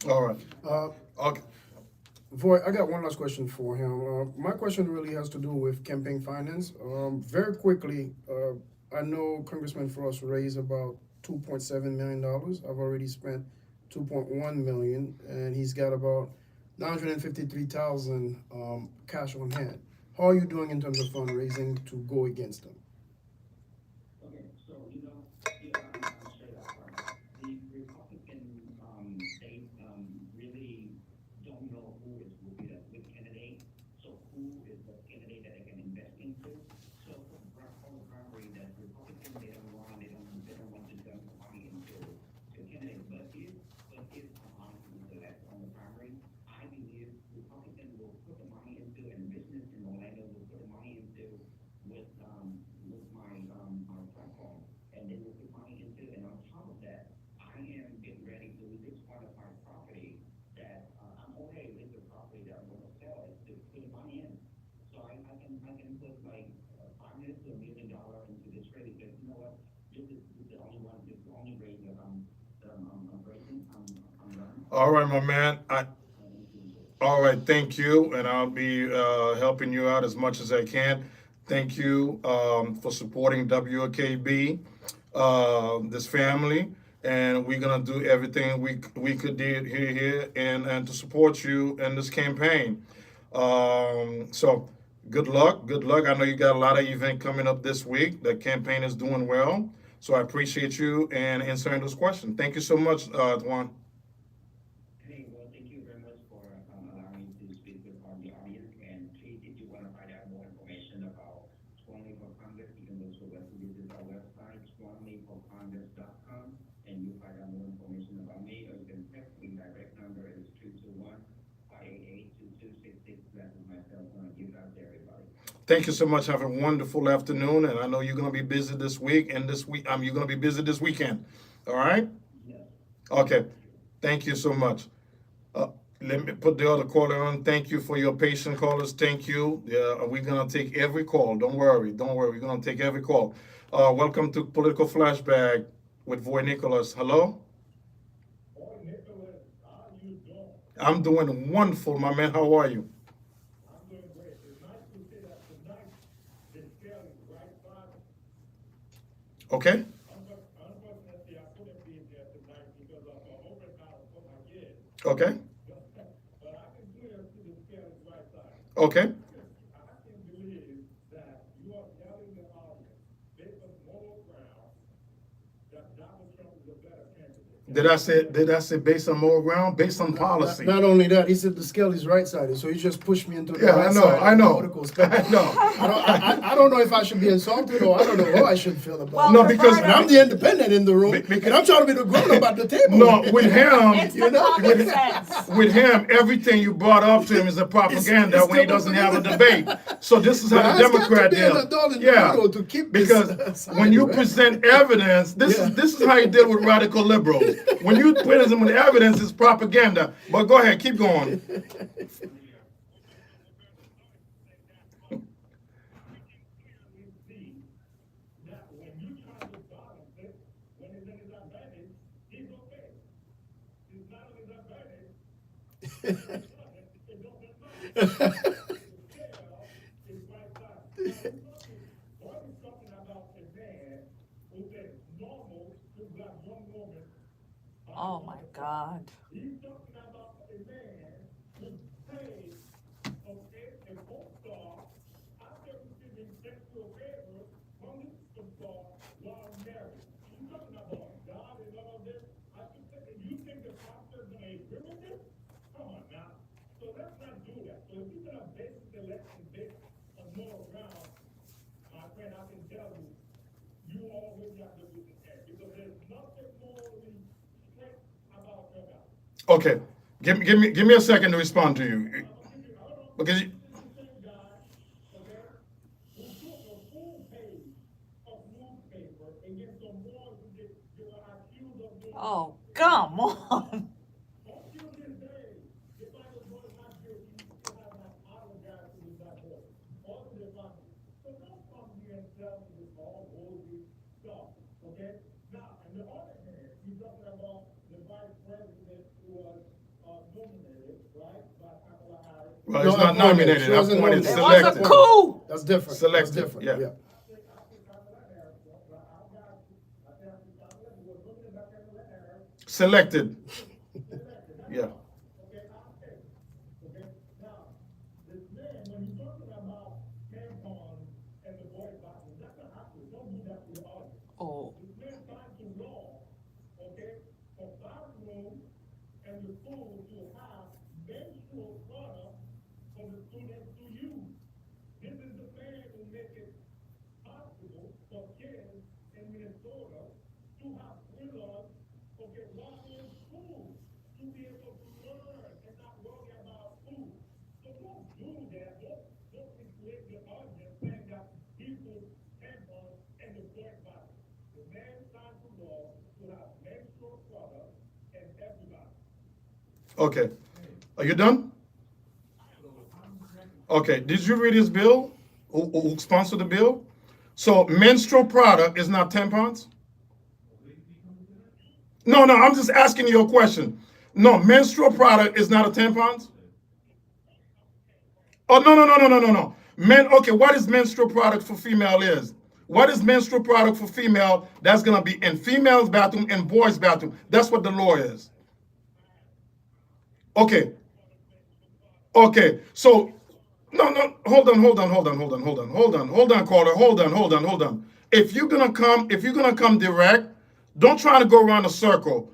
All right. Okay. Voy, I got one last question for him. My question really has to do with campaign finance. Very quickly, I know Congressman Frost raised about $2.7 million. I've already spent $2.1 million, and he's got about 953,000 cash on hand. How are you doing in terms of fundraising to go against him? All right, my man. All right, thank you, and I'll be helping you out as much as I can. Thank you for supporting WKB, this family, and we're gonna do everything we could do here and to support you in this campaign. So good luck, good luck. I know you got a lot of event coming up this week. The campaign is doing well, so I appreciate you and answering those questions. Thank you so much, Dwan. Thank you so much. Have a wonderful afternoon, and I know you're gonna be busy this week, and you're gonna be busy this weekend. All right? Okay. Thank you so much. Let me put the other caller on. Thank you for your patient callers. Thank you. Yeah, we're gonna take every call. Don't worry. Don't worry. We're gonna take every call. Welcome to Political Flashback with Voy Nicholas. Hello? I'm doing wonderful, my man. How are you? I'm doing great. It's nice to see that tonight the scale is right side. Okay? Unfortunately, I couldn't be there tonight because of an overtime for my kids. Okay? But I can clearly see the scale is right side. Okay? I can believe that you are telling the audience, based on moral ground, that Donald Trump is a better candidate. Did I say based on moral ground? Based on policy. Not only that, he said the scale is right-sided, so he just pushed me into the Yeah, right I know, side. I of the know. political spectrum. I know. I don't know if I should be insulted or I don't know how I should feel about Well, it. No, because And I'm the independent in the room, Because- and I'm trying to be the grown-up at the table. No, with him, It's the common sense. with him, everything you brought up to him is a propaganda It's when he doesn't have a propaganda. debate. So this is how Well, the it's got to Democrat be an deal. adult in the Yeah, middle to keep this, because side, when you right? present evidence, this Yeah. is how you deal with radical liberals. When you present them with evidence, it's propaganda. But go ahead, keep going. We see that when you try to balance it, when it's in his advantage, he's okay. It's not in his advantage. It doesn't matter. The scale is right side. What is talking about a man who said normal to black young woman? Oh my God. He's talking about a man who prayed, okay, a co-star after receiving sexual favors from his co-star while married. He's talking about God and all of this. I should say, and you think the pastor's gonna agree with this? Come on now. So let's not do that. So if you're gonna base this election based on moral ground, my friend, I can tell you, you always have to do the end because there's nothing morally straight about your God. Okay, give me a second to respond to you, because you, Oh, come on. Okay? Now, on the other hand, you're talking about the vice president who was nominated, right, by Kamala Harris. well, he's No, not appointed. nominated, She wasn't appointed, nominated. It was a selected. coup. That's different. Selected, That's different. yeah. Yeah. Selected. Yeah. Okay, now, this man, when you're talking about tampons and the boy bottom, that's a happening. Don't do that to the audience. Oh. This man signed to law, okay, for bathroom and the school to have menstrual products for the students to use. This is the man who make it possible for kids in Minnesota to have thrillers, okay, while in school, to be able to learn and not worry about food. So don't do that. Don't inflate the audience saying that he put tampons and the boy body. The man signed to law to have menstrual products and everybody. Okay, are you done? Okay, did you read his bill? Who sponsored the bill? So menstrual product is not tampons? No, I'm just asking you a question. No, menstrual product is not a tampons? Oh, no. Okay, what is menstrual product for female is? What is menstrual product for female? That's gonna be in female's bathroom and boys' bathroom. That's what the law is. Okay. Okay, so no, hold on, caller, hold on. If you're gonna come direct, don't try to go around a circle,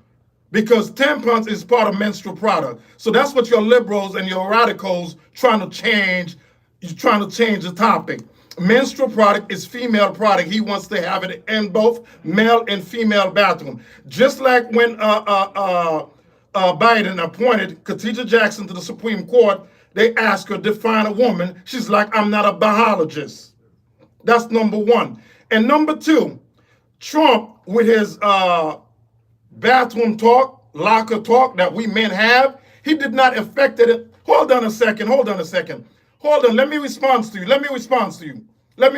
because tampons is part of menstrual product. So that's what your liberals and your radicals trying to change. You're trying to change the topic. Menstrual product is female product. He wants to have it in both male and female bathroom. Just like when Biden appointed Khadijah Jackson to the Supreme Court, they asked her to define a woman. She's like, I'm not a biologist. That's number one. And number two, Trump, with his bathroom talk, locker talk that we men have, he did not affect it. Hold on a second. Hold on. Let me respond to you. Let me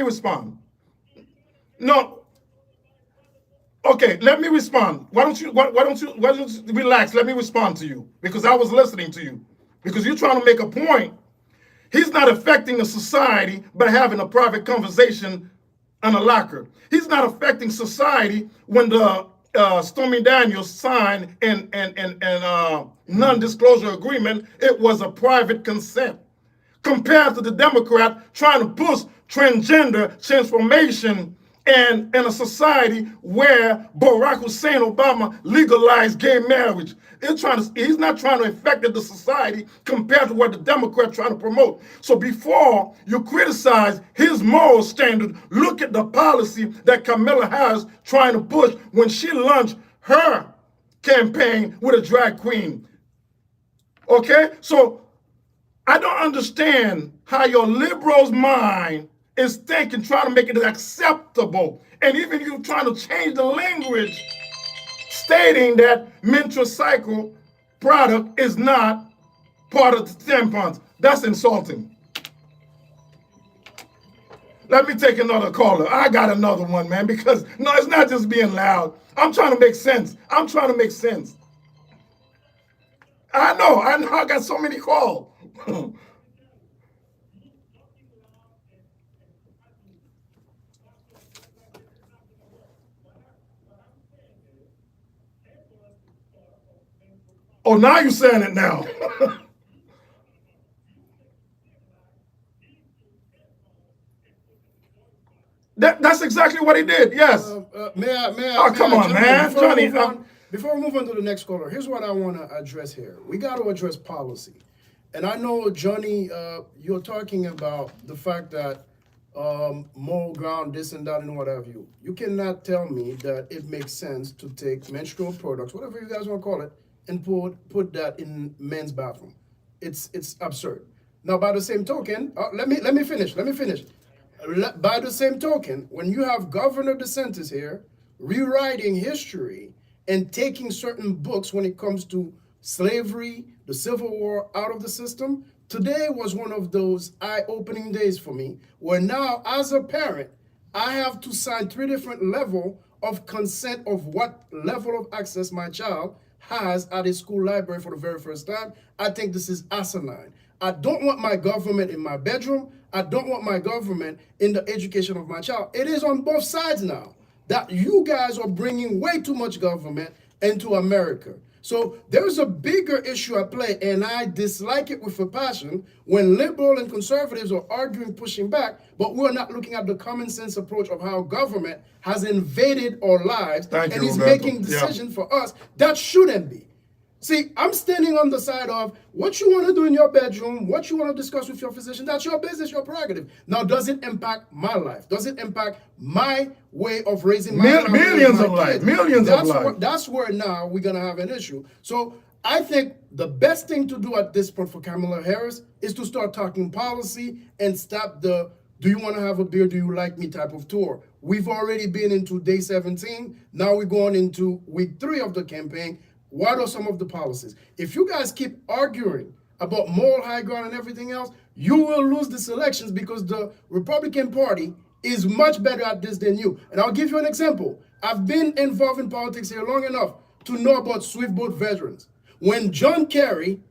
respond. No. Okay, let me respond. Why don't you relax? Let me respond to you because I was listening to you because you're trying to make a point. He's not affecting the society by having a private conversation in a locker. He's not affecting society when the Stormy Daniels signed an non-disclosure agreement. It was a private consent compared to the Democrat trying to push transgender transformation and in a society where Barack Hussein Obama legalized gay marriage. He's not trying to affect the society compared to what the Democrats trying to promote. So before you criticize his moral standard, look at the policy that Kamala Harris trying to push when she launched her campaign with a drag queen. Okay? So I don't understand how your liberal's mind is thinking, trying to make it acceptable. And even you trying to change the language, stating that menstrual cycle product is not part of the tampons. That's insulting. Let me take another caller. I got another one, man, because no, it's not just being loud. I'm trying to make sense. I'm trying to make sense. I know, I got so many calls. Oh, now you're saying it now. That's exactly what he did, yes. Oh, come on, man. Johnny. Before we move on to the next caller, here's what I want to address here. We got to address policy. And I know, Johnny, you're talking about the fact that moral ground, this and that, and what have you. You cannot tell me that it makes sense to take menstrual products, whatever you guys want to call it, and put that in men's bathroom. It's absurd. Now, by the same token, let me finish. By the same token, when you have Governor DeSantis here rewriting history and taking certain books when it comes to slavery, the Civil War out of the system, today was one of those eye-opening days for me, where now, as a parent, I have to sign 3 different levels of consent of what level of access my child has at a school library for the very first time. I think this is asinine. I don't want my government in my bedroom. I don't want my government in the education of my child. It is on both sides now that you guys are bringing way too much government into America. So there's a bigger issue at play, and I dislike it with a passion when liberal and conservatives are arguing, pushing back, but we're not looking at the common sense approach of how government has invaded our lives and is making decisions for us that shouldn't be. See, I'm standing on the side of what you want to do in your bedroom, what you want to discuss with your physician. That's your business, your prerogative. Now, does it impact my life? Does it impact my way of raising my family? Millions of lives. Millions of lives. That's where now we're going to have an issue. So I think the best thing to do at this point for Kamala Harris is to start talking policy and stop the do you want to have a beer, do you like me type of tour. We've already been into day 17. Now we're going into week 3 of the campaign. What are some of the policies? If you guys keep arguing about moral high ground and everything else, you will lose these elections because the Republican Party is much better at this than you. And I'll give you an example. I've been involved in politics here long enough to know about Swift Boat veterans. When John Kerry,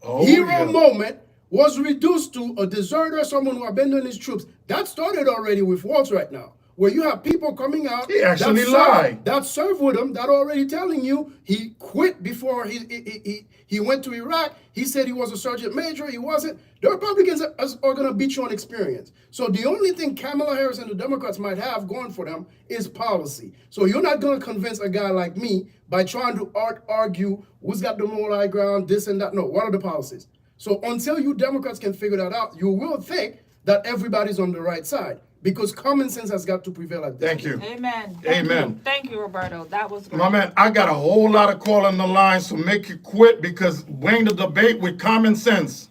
moment, was reduced to a deserter, someone who abandoned his troops, that started already with Waltz right now, where you have people coming out he actually lied. That served with him, that already telling you he quit before he went to Iraq. He said he was a sergeant major. He wasn't. The Republicans are going to beat you on experience. So the only thing Kamala Harris and the Democrats might have going for them is policy. So you're not going to convince a guy like me by trying to argue who's got the moral high ground, this and that. No, what are the policies? So until you Democrats can figure that out, you will think that everybody's on the right side. Because common sense has got to prevail at this. Thank you. Amen. Amen. Thank you, Roberto. That was great. My man, I got a whole lot of call on the line, so make you quit because bring the debate with common sense.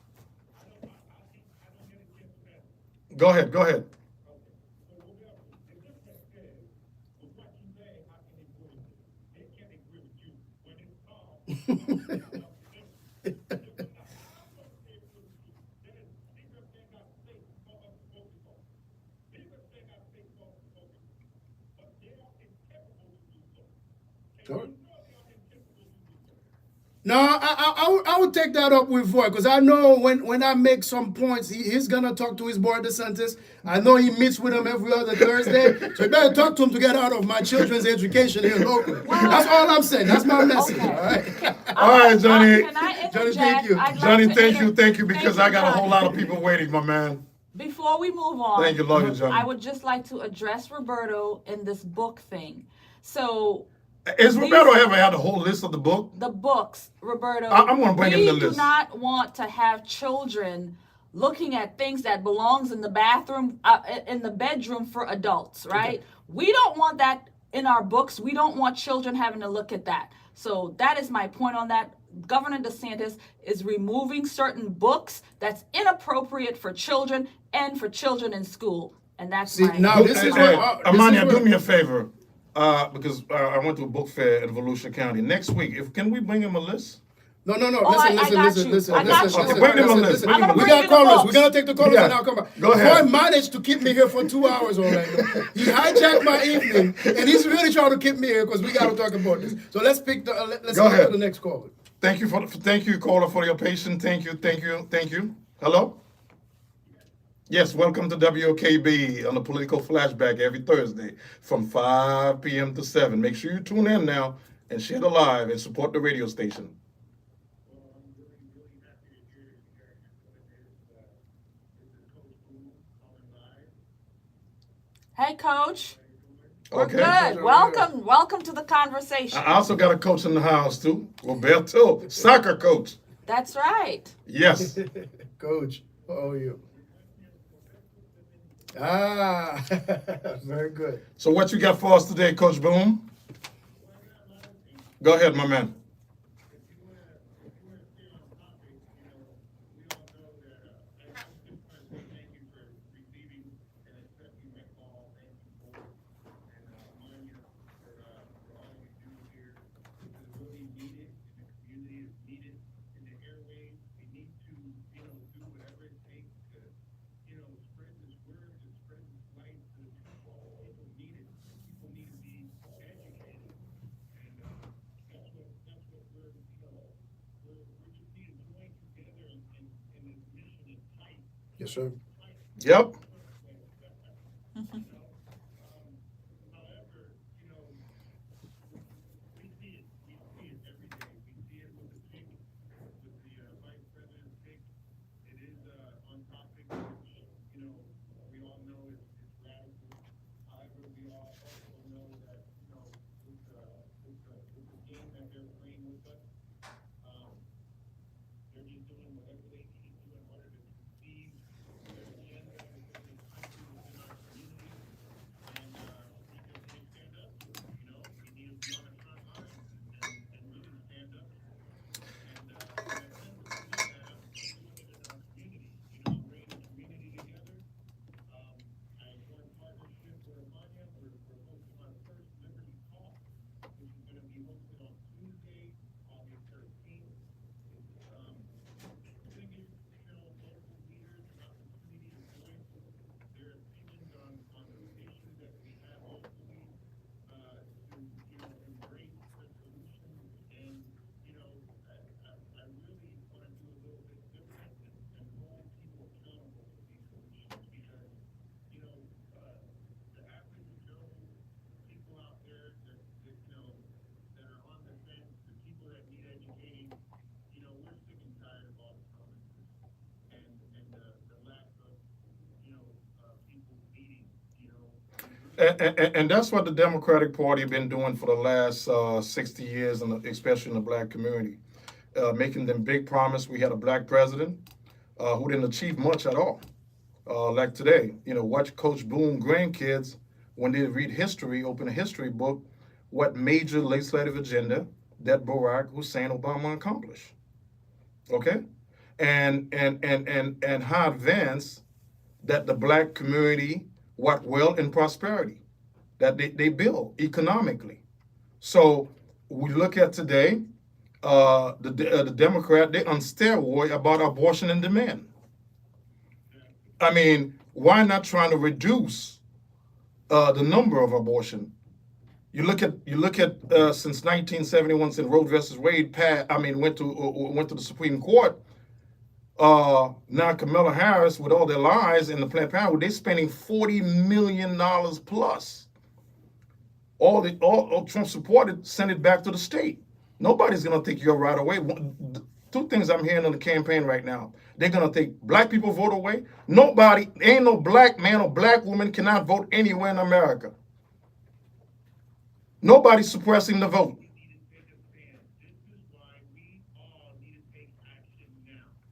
Go ahead. Sure. No, I would take that up with Voy because I know when I make some points, he's gonna talk to his boy DeSantis. I know he meets with him every other Thursday, so you better talk to him to get out of my children's education here locally. That's all I'm saying. That's my message. Okay. All right. All right, Johnny. Can I interject? Johnny, thank you. I'd like Johnny, to thank you, because I got a whole Johnny. lot of people waiting, my man. Before we move on, Thank you, lawyer Johnny. I would just like to address Roberto in this book thing. So Has Roberto ever had a whole list of the book? the books, Roberto. I'm gonna bring him the We do list. not want to have children looking at things that belongs in the bathroom, in the bedroom for adults, right? We don't want that in our books. We don't want children having to look at that. So that is my point on that. Governor DeSantis is removing certain books that's inappropriate for children and for children in school, and that's See, my. now this is where Amania, do me a favor, because I went to a book fair in Volusia County. Next week, can we bring him a list? No. Oh, I got you. Listen. I got you. Okay, bring him a list. I'm gonna We bring got you the callers. books. We're gonna take the callers Yeah. and I'll come back. Go ahead. Boy managed to keep me here for 2 hours already. He hijacked my evening, and he's really trying to keep me here because we got to talk about this. So let's pick the. Let's Go go ahead. to the next caller. Thank you, caller, for your patience. Thank you. Hello? Yes, welcome to WOKB on the Political Flashback every Thursday from 5 p.m. to 7. Make sure you tune in now and share the live and support the radio station. Well, I'm really happy to hear you guys are doing this. This is Coach Boone calling live. Hey, Coach. We're Okay. good. Welcome to the conversation. I also got a coach in the house too, Roberto, soccer coach. That's right. Yes. Coach, how are you? Ah, very good. So what you got for us today, Coach Boone? Go ahead, my man. Yes, sir. Yep. And that's what the Democratic Party have been doing for the last 60 years, and especially in the black community, making them big promise. We had a black president who didn't achieve much at all. Like today, watch Coach Boone grandkids, when they read history, open a history book, what major legislative agenda that Barack Hussein Obama accomplished. Okay? And how advanced that the black community, what wealth and prosperity that they build economically. So we look at today, the Democrat, they on steroid about abortion and demand. I mean, why not trying to reduce the number of abortion You look at since 1971, since Roe versus Wade went to the Supreme Court. Now Kamala Harris, with all their lies and the Planned Parenthood, they're spending $40 million plus. All Trump supported sent it back to the state. Nobody's gonna take your right away. Two things I'm hearing on the campaign right now. They're gonna take black people vote away. Nobody, ain't no black man or black woman cannot vote anywhere in America. Nobody's suppressing the vote.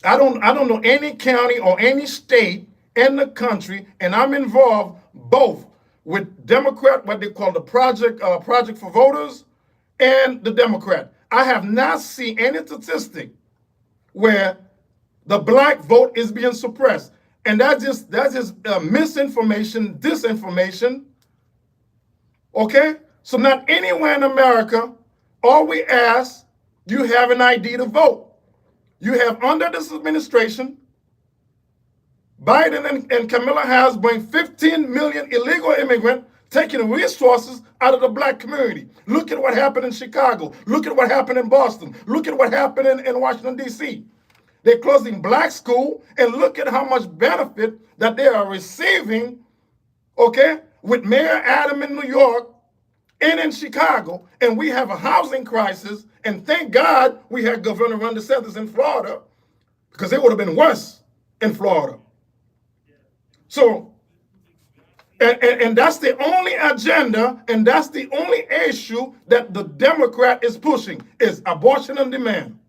I don't know any county or any state in the country, and I'm involved both with Democrat, what they call the Project for Voters, and the Democrat. I have not seen any statistic where the black vote is being suppressed, and that's just misinformation, disinformation. Okay, so not anywhere in America, all we ask, you have an ID to vote. You have, under this administration, Biden and Kamala Harris bring 15 million illegal immigrants, taking resources out of the black community. Look at what happened in Chicago. Look at what happened in Boston. Look at what happened in Washington, D.C. They're closing black school, and look at how much benefit that they are receiving, okay, with Mayor Adam in New York and in Chicago, and we have a housing crisis, and thank God we had Governor Ron DeSantis in Florida, because it would have been worse in Florida. So, and that's the only agenda, and that's the only issue that the Democrat is pushing, is abortion on demand.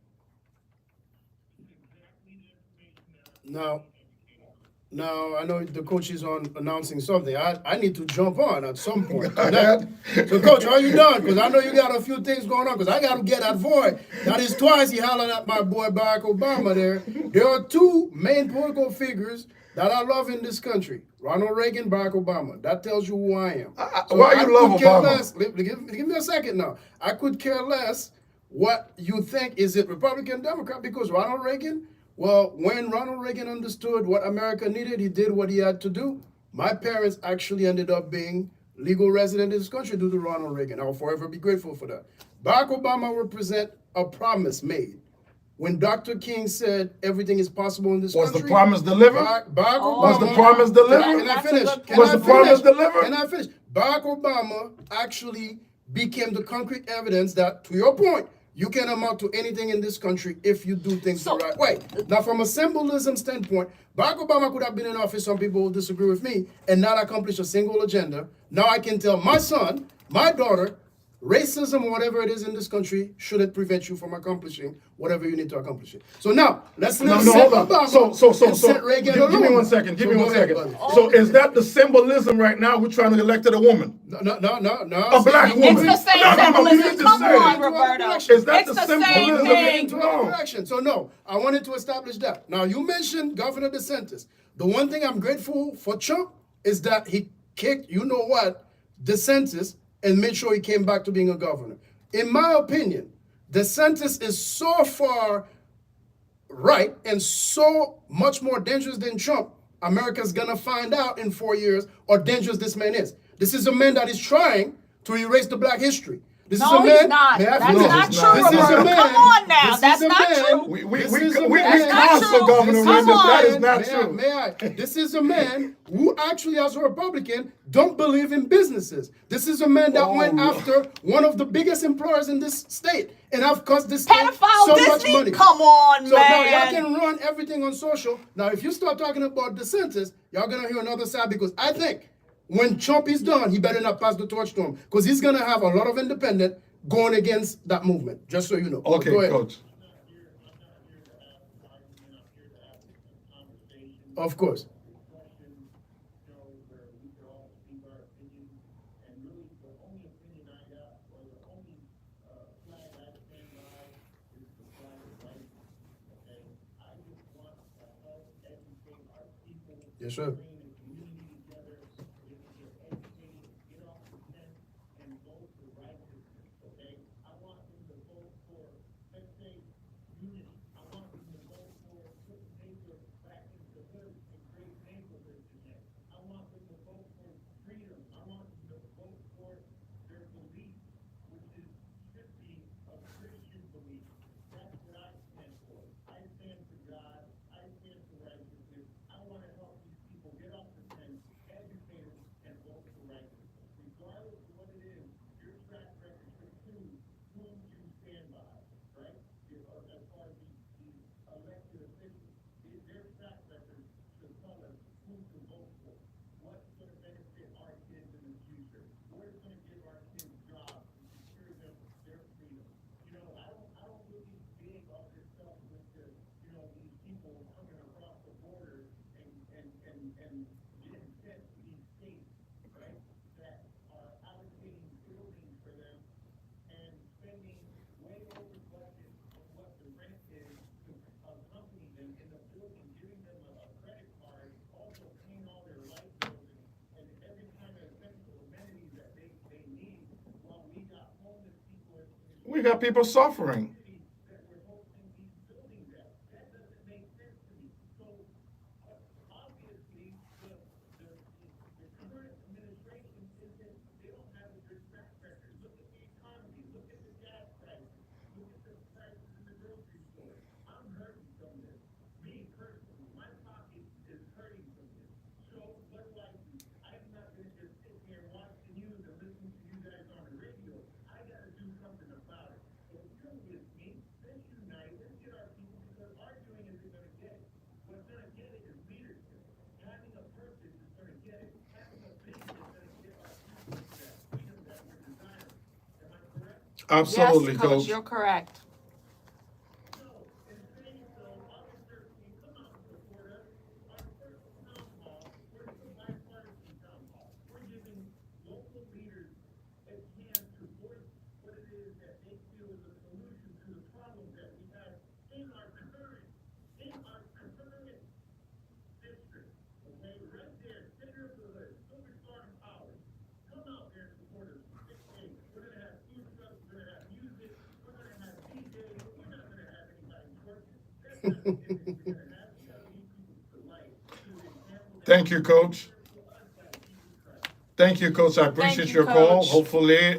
Now, I know the coach is on announcing something. I need to jump on at some point. So, Coach, are you done? Because I know you got a few things going on, because I got to get that boy. That is twice he hollered at my boy Barack Obama there. There are two main political figures that I love in this country. Ronald Reagan, Barack Obama. That tells you who I am. Why you love Obama? Give me a second now. I could care less what you think. Is it Republican, Democrat? Because Ronald Reagan, well, when Ronald Reagan understood what America needed, he did what he had to do. My parents actually ended up being legal resident in this country due to Ronald Reagan. I'll forever be grateful for that. Barack Obama represent a promise made. When Dr. King said everything is possible in this country. Was the promise delivered? Barack Obama. Was the promise delivered? Can I finish? Was the promise delivered? Can I finish? Barack Obama actually became the concrete evidence that, to your point, you can amount to anything in this country if you do things the right way. Now, from a symbolism standpoint, Barack Obama could have been in office, some people will disagree with me, and not accomplish a single agenda. Now I can tell my son, my daughter, racism or whatever it is in this country shouldn't prevent you from accomplishing whatever you need to accomplish it. So now, let's leave Obama and set Reagan alone. Give me 1 second. Give me 1 second. So is that the symbolism right now? We're trying to elect a woman. No. A black woman. It's the same symbolism. Come on, Roberto. Is that It's the the same symbolism? thing. So no, I wanted to establish that. Now you mentioned Governor DeSantis. The one thing I'm grateful for Trump is that he kicked, you know what, DeSantis, and made sure he came back to being a governor. In my opinion, DeSantis is so far right and so much more dangerous than Trump, America's gonna find out in 4 years how dangerous this man is. This is a man that is trying to erase the black history. This is a man. He's not. That's not true, This is a Roberto. man. Come on now. This That's is a not man. true. We That's not counsel true. Governor Come Reagan. That is on. not true. May I? This is a man who actually, as a Republican, don't believe in businesses. This is a man that went after one of the biggest employers in this state, and have cost this state Pedophile so Disney? much money. Come on, So man. now y'all can run everything on social. Now, if you start talking about DeSantis, y'all gonna hear another side, because I think when Trump is done, he better not pass the torch to him, because he's gonna have a lot of independent going against that movement. Just so you know. Okay, Go ahead. Coach. Of course. Yes, sir. We got people suffering. that we're hoping he's building that. That doesn't make sense to me. So obviously, the current administration isn't, they don't have a good track record. Look at the economy, look at the gas prices, look at the prices in the grocery store. I'm hurting from this. Me personally, my pocket is hurting from this. So what do? I'm not gonna just sit here and watch the news and listen to you guys on the radio. I gotta do something about it. So you're with me, let's unite, let's get our people, because arguing isn't gonna get it. What's gonna get it is leadership. Having a purpose is gonna get it. Having a vision is gonna get our people to that freedom that we're desiring. Am I correct? Absolutely, Yes, Coach. You're correct. So, in saying so, August 13th, come out and support us. Our first town hall, we're the bipartisan town hall. We're giving local leaders a chance to voice what it is that they feel is a solution to the problems that we have in our current district. Okay, right there, center of the hood, superstar in power. Come out there and support us. 6 days. We're gonna have food trucks, we're gonna have music, we're gonna have DJs, we're not gonna have anybody twerking. That's not the image we're gonna have. We gotta lead people to life, to the example that Thank you, Coach. to us by Jesus Christ. Thank you, Coach. I appreciate you, your call. Coach. Hopefully,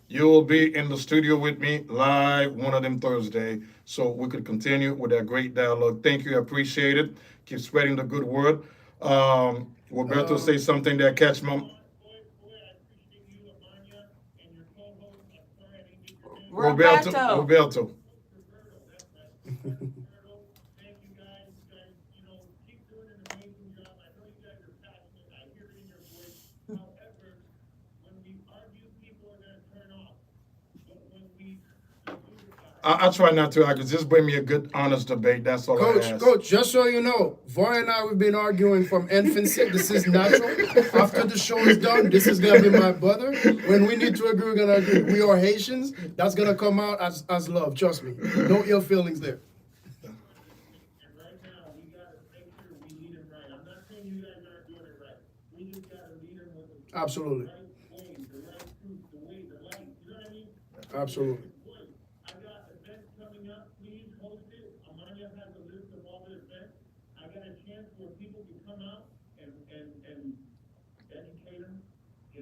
you will be in the studio with me live one of them Thursday, so we could continue with that great dialogue. Thank you. I appreciate it. Keep spreading the good word. Roberto say something that catch my. Boy, I appreciate you, Amania, and your co-host. I'm sorry I didn't get your name. Roberto. Roberto, that's right. Roberto, thank you guys. You guys, keep doing an amazing job. I know you guys are passionate. I hear it in your voice. However, when we argue, people are gonna turn off. But when we I try not to. I could just bring me a good, honest debate. That's all I ask. Coach, just so you know, Voy and I, we've been arguing from infancy. This is natural. After the show is done, this is going to be my brother. When we need to agree, we're going to agree. We are Haitians. That's going to come out as love. Trust me. No ill feelings there. And right now, we gotta make sure we lead them right. I'm not saying you guys aren't doing it right. We just gotta lead them with the Absolutely. right way, the right truth, the way, the light. You know what I mean? Absolutely. Boy, I got events coming up. Please host it. Amania has a list of all the events. I got a chance where people can come out and educate them, get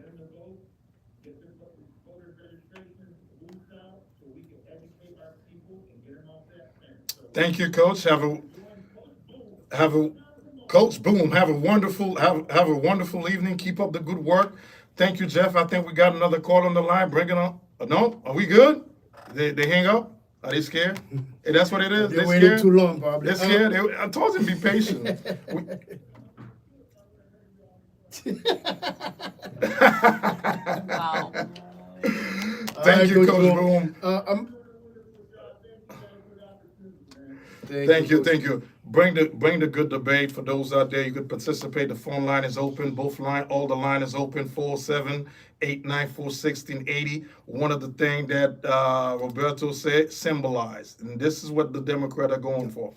them to vote, get their voter registration booths out so we can educate our people and get them off that fence. So, Thank you, Coach. Have a Coach Boom. Have a wonderful evening. Keep up the good work. Thank you, Jeff. I think we got another call on the line. Bring it on. No, are we good? They hang up. Are they scared? Hey, that's what it is. They waited scared. too long, probably. They're scared. I told them be patient. Wow. Thank you, Coach Coach Boom. Boom. Thank you. Thank you. Bring the good debate for those out there. You could participate. The phone line is open. All the line is open. 478941680. One of the things that Roberto said symbolized, and this is what the Democrats are going for.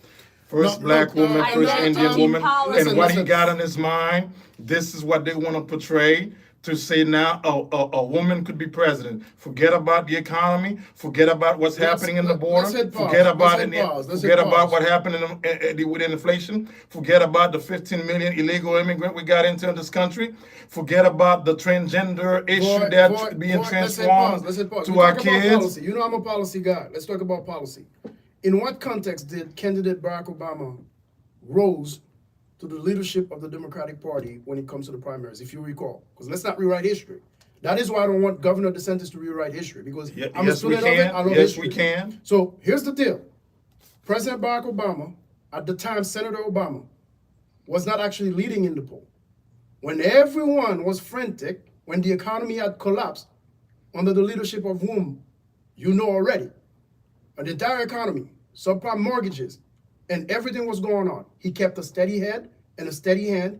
First black woman, first Indian woman, and what he got in his mind. This is what they want to portray. To say now a woman could be president. Forget about the economy. Forget about what's happening in the border. Forget about what happened with inflation. Forget about the 15 million illegal immigrant we got into this country. Forget about the transgender issue that's being transformed to our kids. Policy. You know I'm a policy guy. Let's talk about policy. In what context did candidate Barack Obama rose to the leadership of the Democratic Party when it comes to the primaries, if you recall? Because let's not rewrite history. That is why I don't want Governor DeSantis to rewrite history, because I'm a student of it. I love history. We can. So here's the deal. President Barack Obama, at the time Senator Obama, was not actually leading in the poll. When everyone was frantic, when the economy had collapsed, under the leadership of whom you know already, the entire economy, subprime mortgages, and everything was going on, he kept a steady head and a steady hand.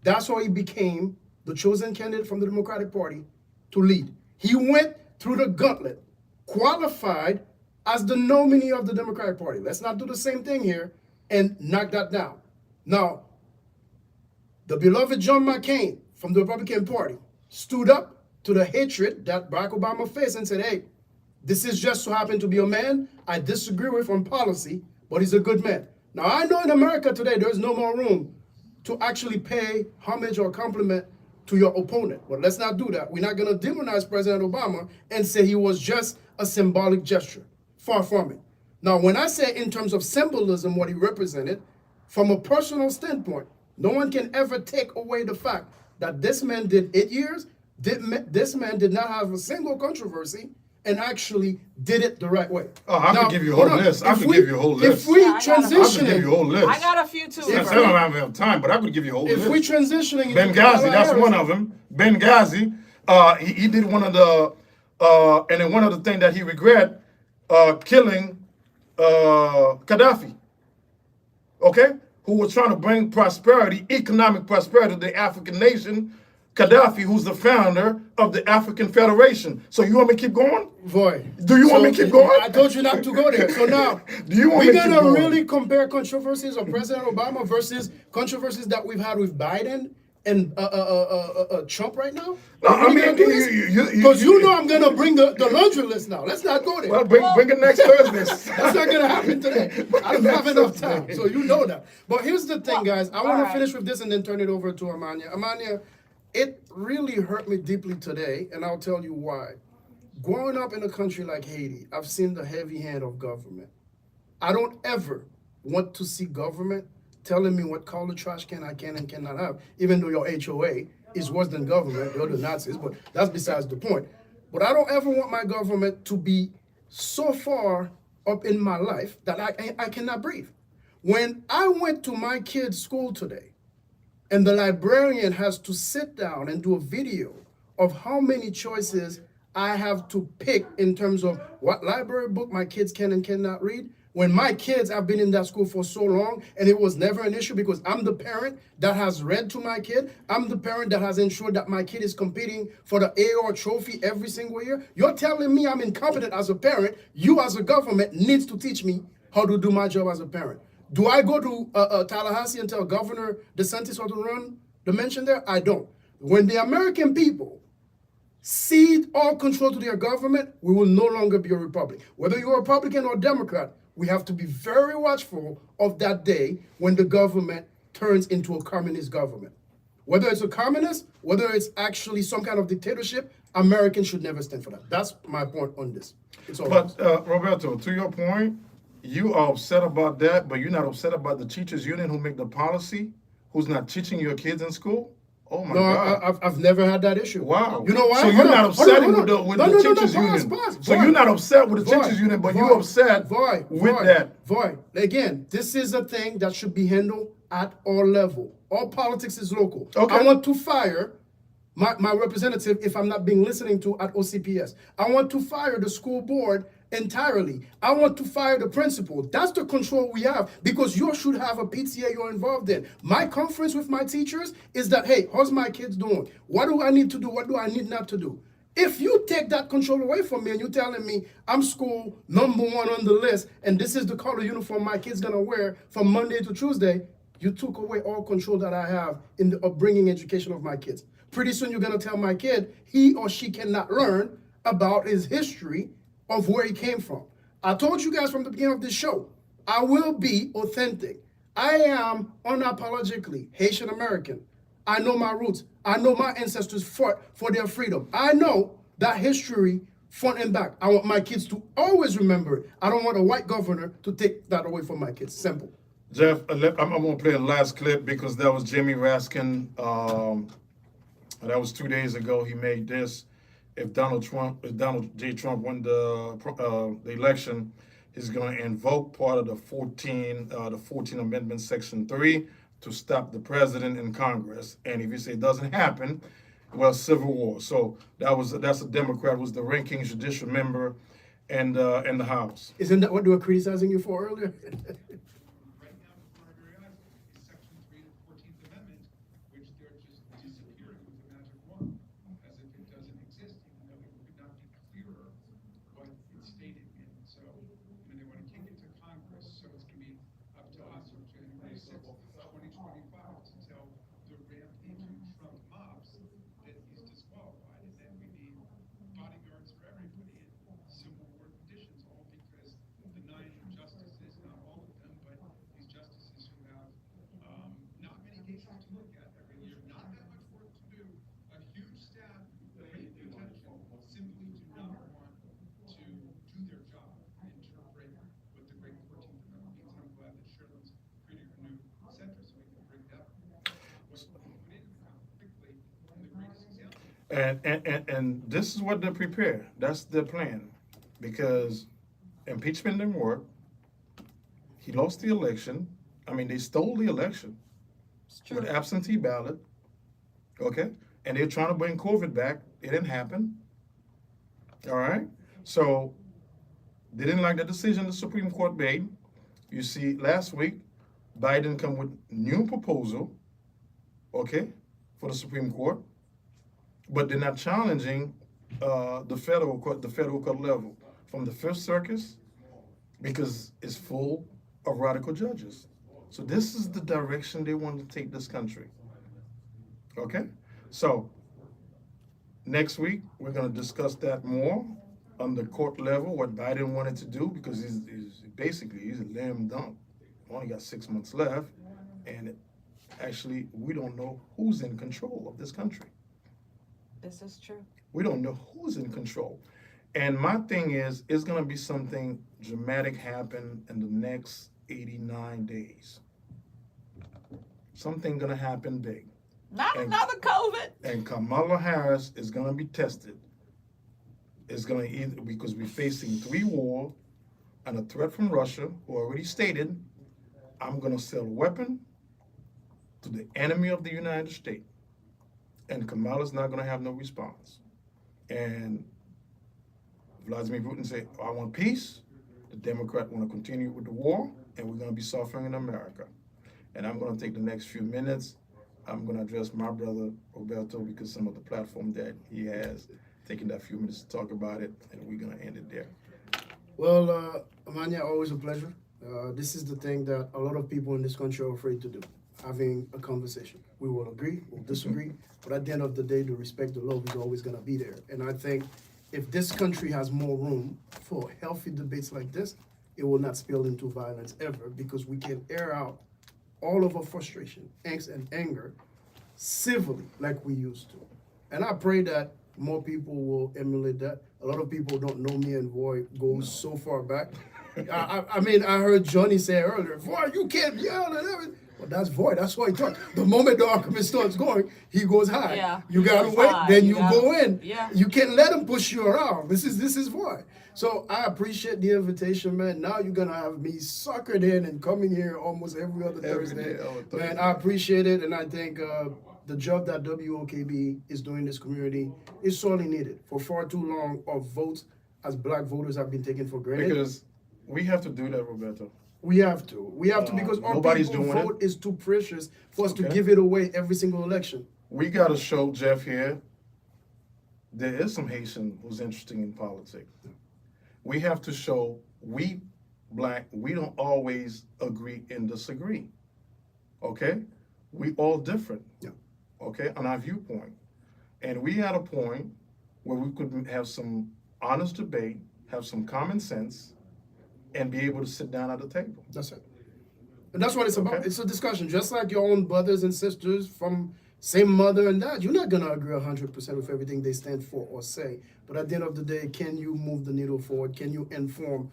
That's how he became the chosen candidate from the Democratic Party to lead. He went through the gauntlet, qualified as the nominee of the Democratic Party. Let's not do the same thing here and knock that down. Now, the beloved John McCain from the Republican Party stood up to the hatred that Barack Obama faced and said, hey, This is just so happen to be a man I disagree with on policy, but he's a good man. Now, I know in America today, there's no more room to actually pay homage or compliment to your opponent. But let's not do that. We're not going to demonize President Obama and say he was just a symbolic gesture. Far from it. Now, when I say in terms of symbolism, what he represented, from a personal standpoint, no one can ever take away the fact that this man did 8 years. This man did not have a single controversy and actually did it the right way. Oh, I could give you a whole list. I could give you a whole list. If we Yeah, I got a- I could give transitioning, you a whole list. I got a few too. Yes, I bro. don't have time, but I could give you a whole if list. we transitioning into Benghazi, Kamala that's Harris, one of them. Benghazi, he did one of the, and then one of the things that he regret, killing Gaddafi, okay? Who was trying to bring prosperity, economic prosperity to the African nation, Gaddafi, who's the founder of the African Federation. So you want me to keep going? Boy. Do you want me to keep going? I told you not to go there. So now, Do you want me we're to keep going to going? really compare controversies of President Obama versus controversies that we've had with Biden and Trump right now? No, I mean, Because you know I'm going to bring the laundry list now. Let's not go there. Well, bring it next Thursday. That's not going to happen today. I don't have enough time, so you know that. But here's the thing, guys. I want to alright. finish with this and then turn it over to Amania. Amania, it really hurt me deeply today, and I'll tell you why. Growing up in a country like Haiti, I've seen the heavy hand of government. I don't ever want to see government telling me what color trash can I can and cannot have, even though your HOA is worse than government, you're the Nazis, but that's besides the point. But I don't ever want my government to be so far up in my life that I cannot breathe. When I went to my kid's school today, and the librarian has to sit down and do a video of how many choices I have to pick in terms of what library book my kids can and cannot read, when my kids have been in that school for so long and it was never an issue because I'm the parent that has read to my kid. I'm the parent that has ensured that my kid is competing for the AR trophy every single year. You're telling me I'm incompetent as a parent. You as a government needs to teach me how to do my job as a parent. Do I go to Tallahassee and tell Governor DeSantis how to run the mansion there? I don't. When the American people cede all control to their government, we will no longer be a republic. Whether you're a Republican or Democrat, we have to be very watchful of that day when the government turns into a communist government. Whether it's a communist, whether it's actually some kind of dictatorship, Americans should never stand for that. That's my point on this. It's all But Roberto, to your point, you are upset about that, but you're not upset about the teachers union who make the policy, who's not teaching your kids in school? Oh my No, God. I've never had that issue. Wow. You know why? So you're not upset with the teachers union. Pause. So you're not upset with the teachers union, but you're upset with that. Void. Again, this is a thing that should be handled at all level. All politics is local. Okay. I want to fire my representative if I'm not being listening to at OCPS. I want to fire the school board entirely. I want to fire the principal. That's the control we have because you should have a PTA you're involved in. My conference with my teachers is that, hey, how's my kids doing? What do I need to do? What do I need not to do? If you take that control away from me and you're telling me I'm school number one on the list and this is the color uniform my kid's gonna wear from Monday to Tuesday, you took away all control that I have in the upbringing education of my kids. Pretty soon you're gonna tell my kid he or she cannot learn about his history of where he came from. I told you guys from the beginning of this show, I will be authentic. I am unapologetically Haitian American. I know my roots. I know my ancestors fought for their freedom. I know that history front and back. I want my kids to always remember it. I don't want a white governor to take that away from my kids. Simple. Jeff, I'm going to play the last clip because that was Jimmy Raskin. That was 2 days ago. He made this. If Donald J. Trump won the election, he's going to invoke part of the 14th Amendment, Section 3, to stop the president in Congress. And if you say it doesn't happen, well, civil war. So that's a Democrat who's the ranking judicial member in the House. Isn't that what they were criticizing you for earlier? Right now, before our very eyes, is Section 3 of the 14th Amendment, which they're just disappearing with a magic wand, as if it doesn't exist, even though it could not be clearer what it's stated in. So, they want to kick it to Congress, so it's going to be up to us on January 6th, 2025, to tell the rampaging Trump mobs that he's disqualified, and then we need bodyguards for everybody, and civil war And this is what they prepare. That's their plan. Because impeachment didn't work. He lost the election. I mean, they stole the election It's true. with absentee ballot. Okay? And they're trying to bring COVID back. It didn't happen. All right? So they didn't like the decision the Supreme Court made. You see, last week, Biden come with new proposal, okay, for the Supreme Court, but they're not challenging the federal court level from the Fifth Circuit because it's full of radical judges. So this is the direction they want to take this country. Okay, so next week we're going to discuss that more on the court level, what Biden wanted to do, because he's a lame dunk. Only got 6 months left, and actually we don't know who's in control of this country. This is true. We don't know who's in control. And my thing is, it's going to be something dramatic happen in the next 89 days. Something going to happen big. Not And- another COVID. And Kamala Harris is going to be tested. It's going to either, because we're facing 3 wars and a threat from Russia, who already stated, I'm going to sell a weapon to the enemy of the United States. And Kamala's not going to have no response. And Vladimir Putin said, I want peace. The Democrats want to continue with the war, and we're going to be suffering in America. And I'm going to take the next few minutes. I'm going to address my brother, Roberto, because some of the platform that he has, taking that few minutes to talk about it, and we're going to end it there. Well, Amania, always a pleasure. This is the thing that a lot of people in this country are afraid to do, having a conversation. We will agree, we'll disagree, but at the end of the day, the respect, the love is always going to be there. And I think if this country has more room for healthy debates like this, it will not spill into violence ever, because we can air out all of our frustration, angst, and anger civilly like we used to. And I pray that more people will emulate that. A lot of people don't know me and Voy goes so far back. I mean, I heard Johnny say earlier, Voy, you can't yell and everything. Well, that's Voy. That's why he talks. The moment the argument starts going, he goes high. Yeah, You he gotta goes wait, high. then You you gotta- go in. yeah. You can't let him push you around. This is Voy. So I appreciate the invitation, man. Now you're gonna have me suckered in and coming here almost every other Every Thursday. day, oh, Man, Thursday. I appreciate it, and I think the job that WOKB is doing in this community is sorely needed. For far too long, our votes as black voters have been taken for granted. Because we have to do that, Roberto. We have to because our Nobody's people's doing it. vote is too precious for us to Okay. give it away every single election. We got to show Jeff here there is some Haitian who's interested in politics. We have to show we black, we don't always agree and disagree. Okay? We all different. Yeah. Okay, on our viewpoint. And we had a point where we could have some honest debate, have some common sense, and be able to sit down at the table. That's it. And that's what it's about. Okay. It's a discussion, just like your own brothers and sisters from same mother and dad. You're not gonna agree 100% with everything they stand for or say. But at the end of the day, can you move the needle forward? Can you inform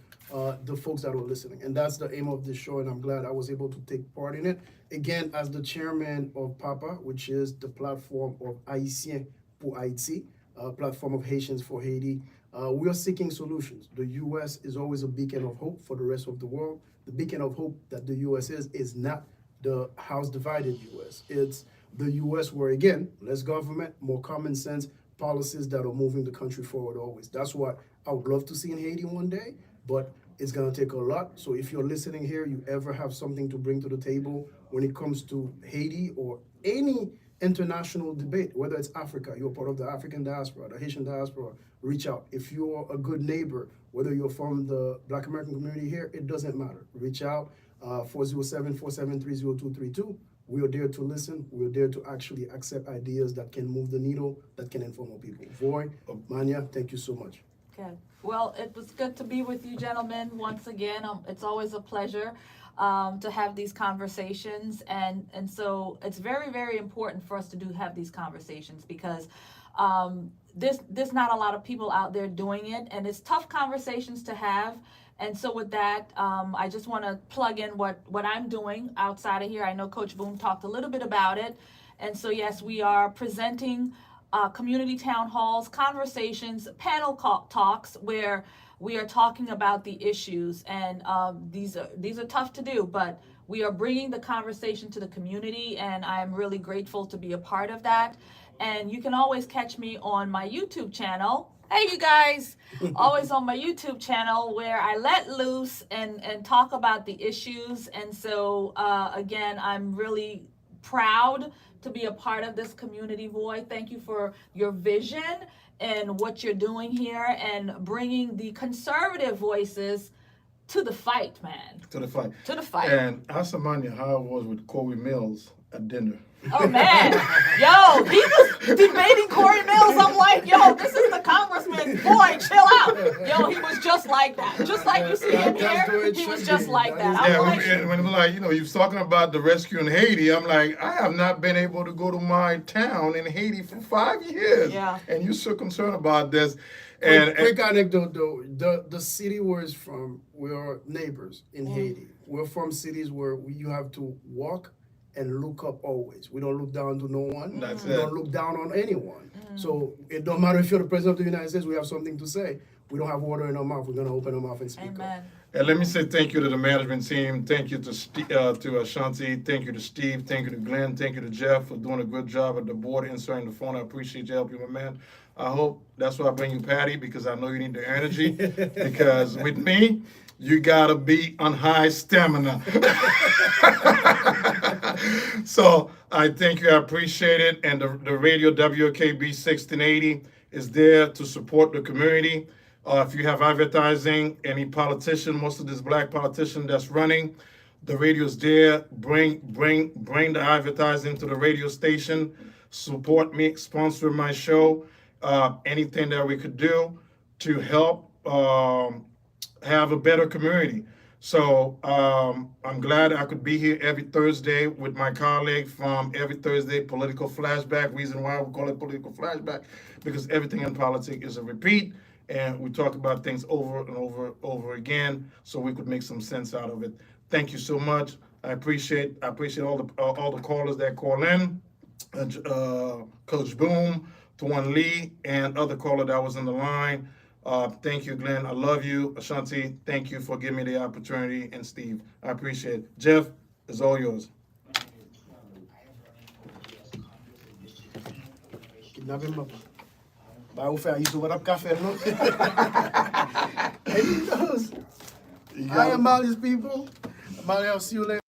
the folks that are listening? And that's the aim of this show, and I'm glad I was able to take part in it. Again, as the chairman of PAPA, which is the platform of Haïtiens pour Haïti, platform of Haitians for Haiti, we are seeking solutions. The U.S. is always a beacon of hope for the rest of the world. The beacon of hope that the U.S. is not the house divided U.S. It's the U.S. where, again, less government, more common sense, policies that are moving the country forward always. That's what I would love to see in Haiti one day, but it's gonna take a lot. So if you're listening here, you ever have something to bring to the table when it comes to Haiti or any international debate, whether it's Africa, you're part of the African diaspora, the Haitian diaspora, reach out. If you're a good neighbor, whether you're from the Black American community here, it doesn't matter. Reach out, 407-473-0232. We are there to listen. We are there to actually accept ideas that can move the needle, that can inform our people. Voy, Manya, thank you so much. Okay. Well, it was good to be with you, gentlemen, once again. It's always a pleasure to have these conversations, and so it's very, very important for us to have these conversations because there's not a lot of people out there doing it, and it's tough conversations to have. And so with that, I just want to plug in what I'm doing outside of here. I know Coach Boone talked a little bit about it, and so yes, we are presenting community town halls, conversations, panel talks where we are talking about the issues, and these are tough to do, but we are bringing the conversation to the community, and I am really grateful to be a part of that. And you can always catch me on my YouTube channel. Hey, you guys, always on my YouTube channel where I let loose and talk about the issues. And so, again, I'm really proud to be a part of this community, Voy. Thank you for your vision and what you're doing here and bringing the conservative voices to the fight, man. To the fight. To the fight. And ask Amania how it was with Corey Mills at dinner. Oh man, yo, he was debating Corey Mills. I'm like, yo, this is the congressman. Boy, chill out. Yo, he was just like that. Just like you see him here, he was just like that. I'm Yeah, like, when it was like, you was talking about the rescue in Haiti, I'm like, I have not been able to go to my town in Haiti for 5 years. Yeah. And you're so concerned about this. Quick anecdote though, the city where it's from, we are neighbors in Haiti. We're from cities where you have to walk and look up always. We don't look down to no one. That's we it. don't look down on anyone. So it don't matter if you're the president of the United States, we have something to say. We don't have water in our mouth, we're gonna open our mouth and speak amen. up. And let me say thank you to the management team. Thank you to Ashanti. Thank you to Steve. Thank you to Glenn. Thank you to Jeff for doing a good job at the board answering the phone. I appreciate your help, my man. I hope that's why I bring you Patty, because I know you need the energy. Because with me, you gotta be on high stamina. So I thank you. I appreciate it. And the radio WKB 1680 is there to support the community. If you have advertising, any politician, most of this black politician that's running, the radio's there. Bring the advertising to the radio station. Support me, sponsor my show. Anything that we could do to help have a better community. So I'm glad I could be here every Thursday with my colleague from Every Thursday Political Flashback. Reason why we call it Political Flashback, because everything in politics is a repeat, and we talk about things over and over again, so we could make some sense out of it. Thank you so much. I appreciate all the callers that call in, Coach Boom, Tuan Lee, and other caller that was in the line. Thank you, Glenn. I love you. Ashanti, thank you for giving me the opportunity. And Steve, I appreciate it. Jeff, it's all yours. Kidnapping Papa. Ba ou fè, you what up cafe, no? And he knows. I am all these people. Amania, I'll see you later.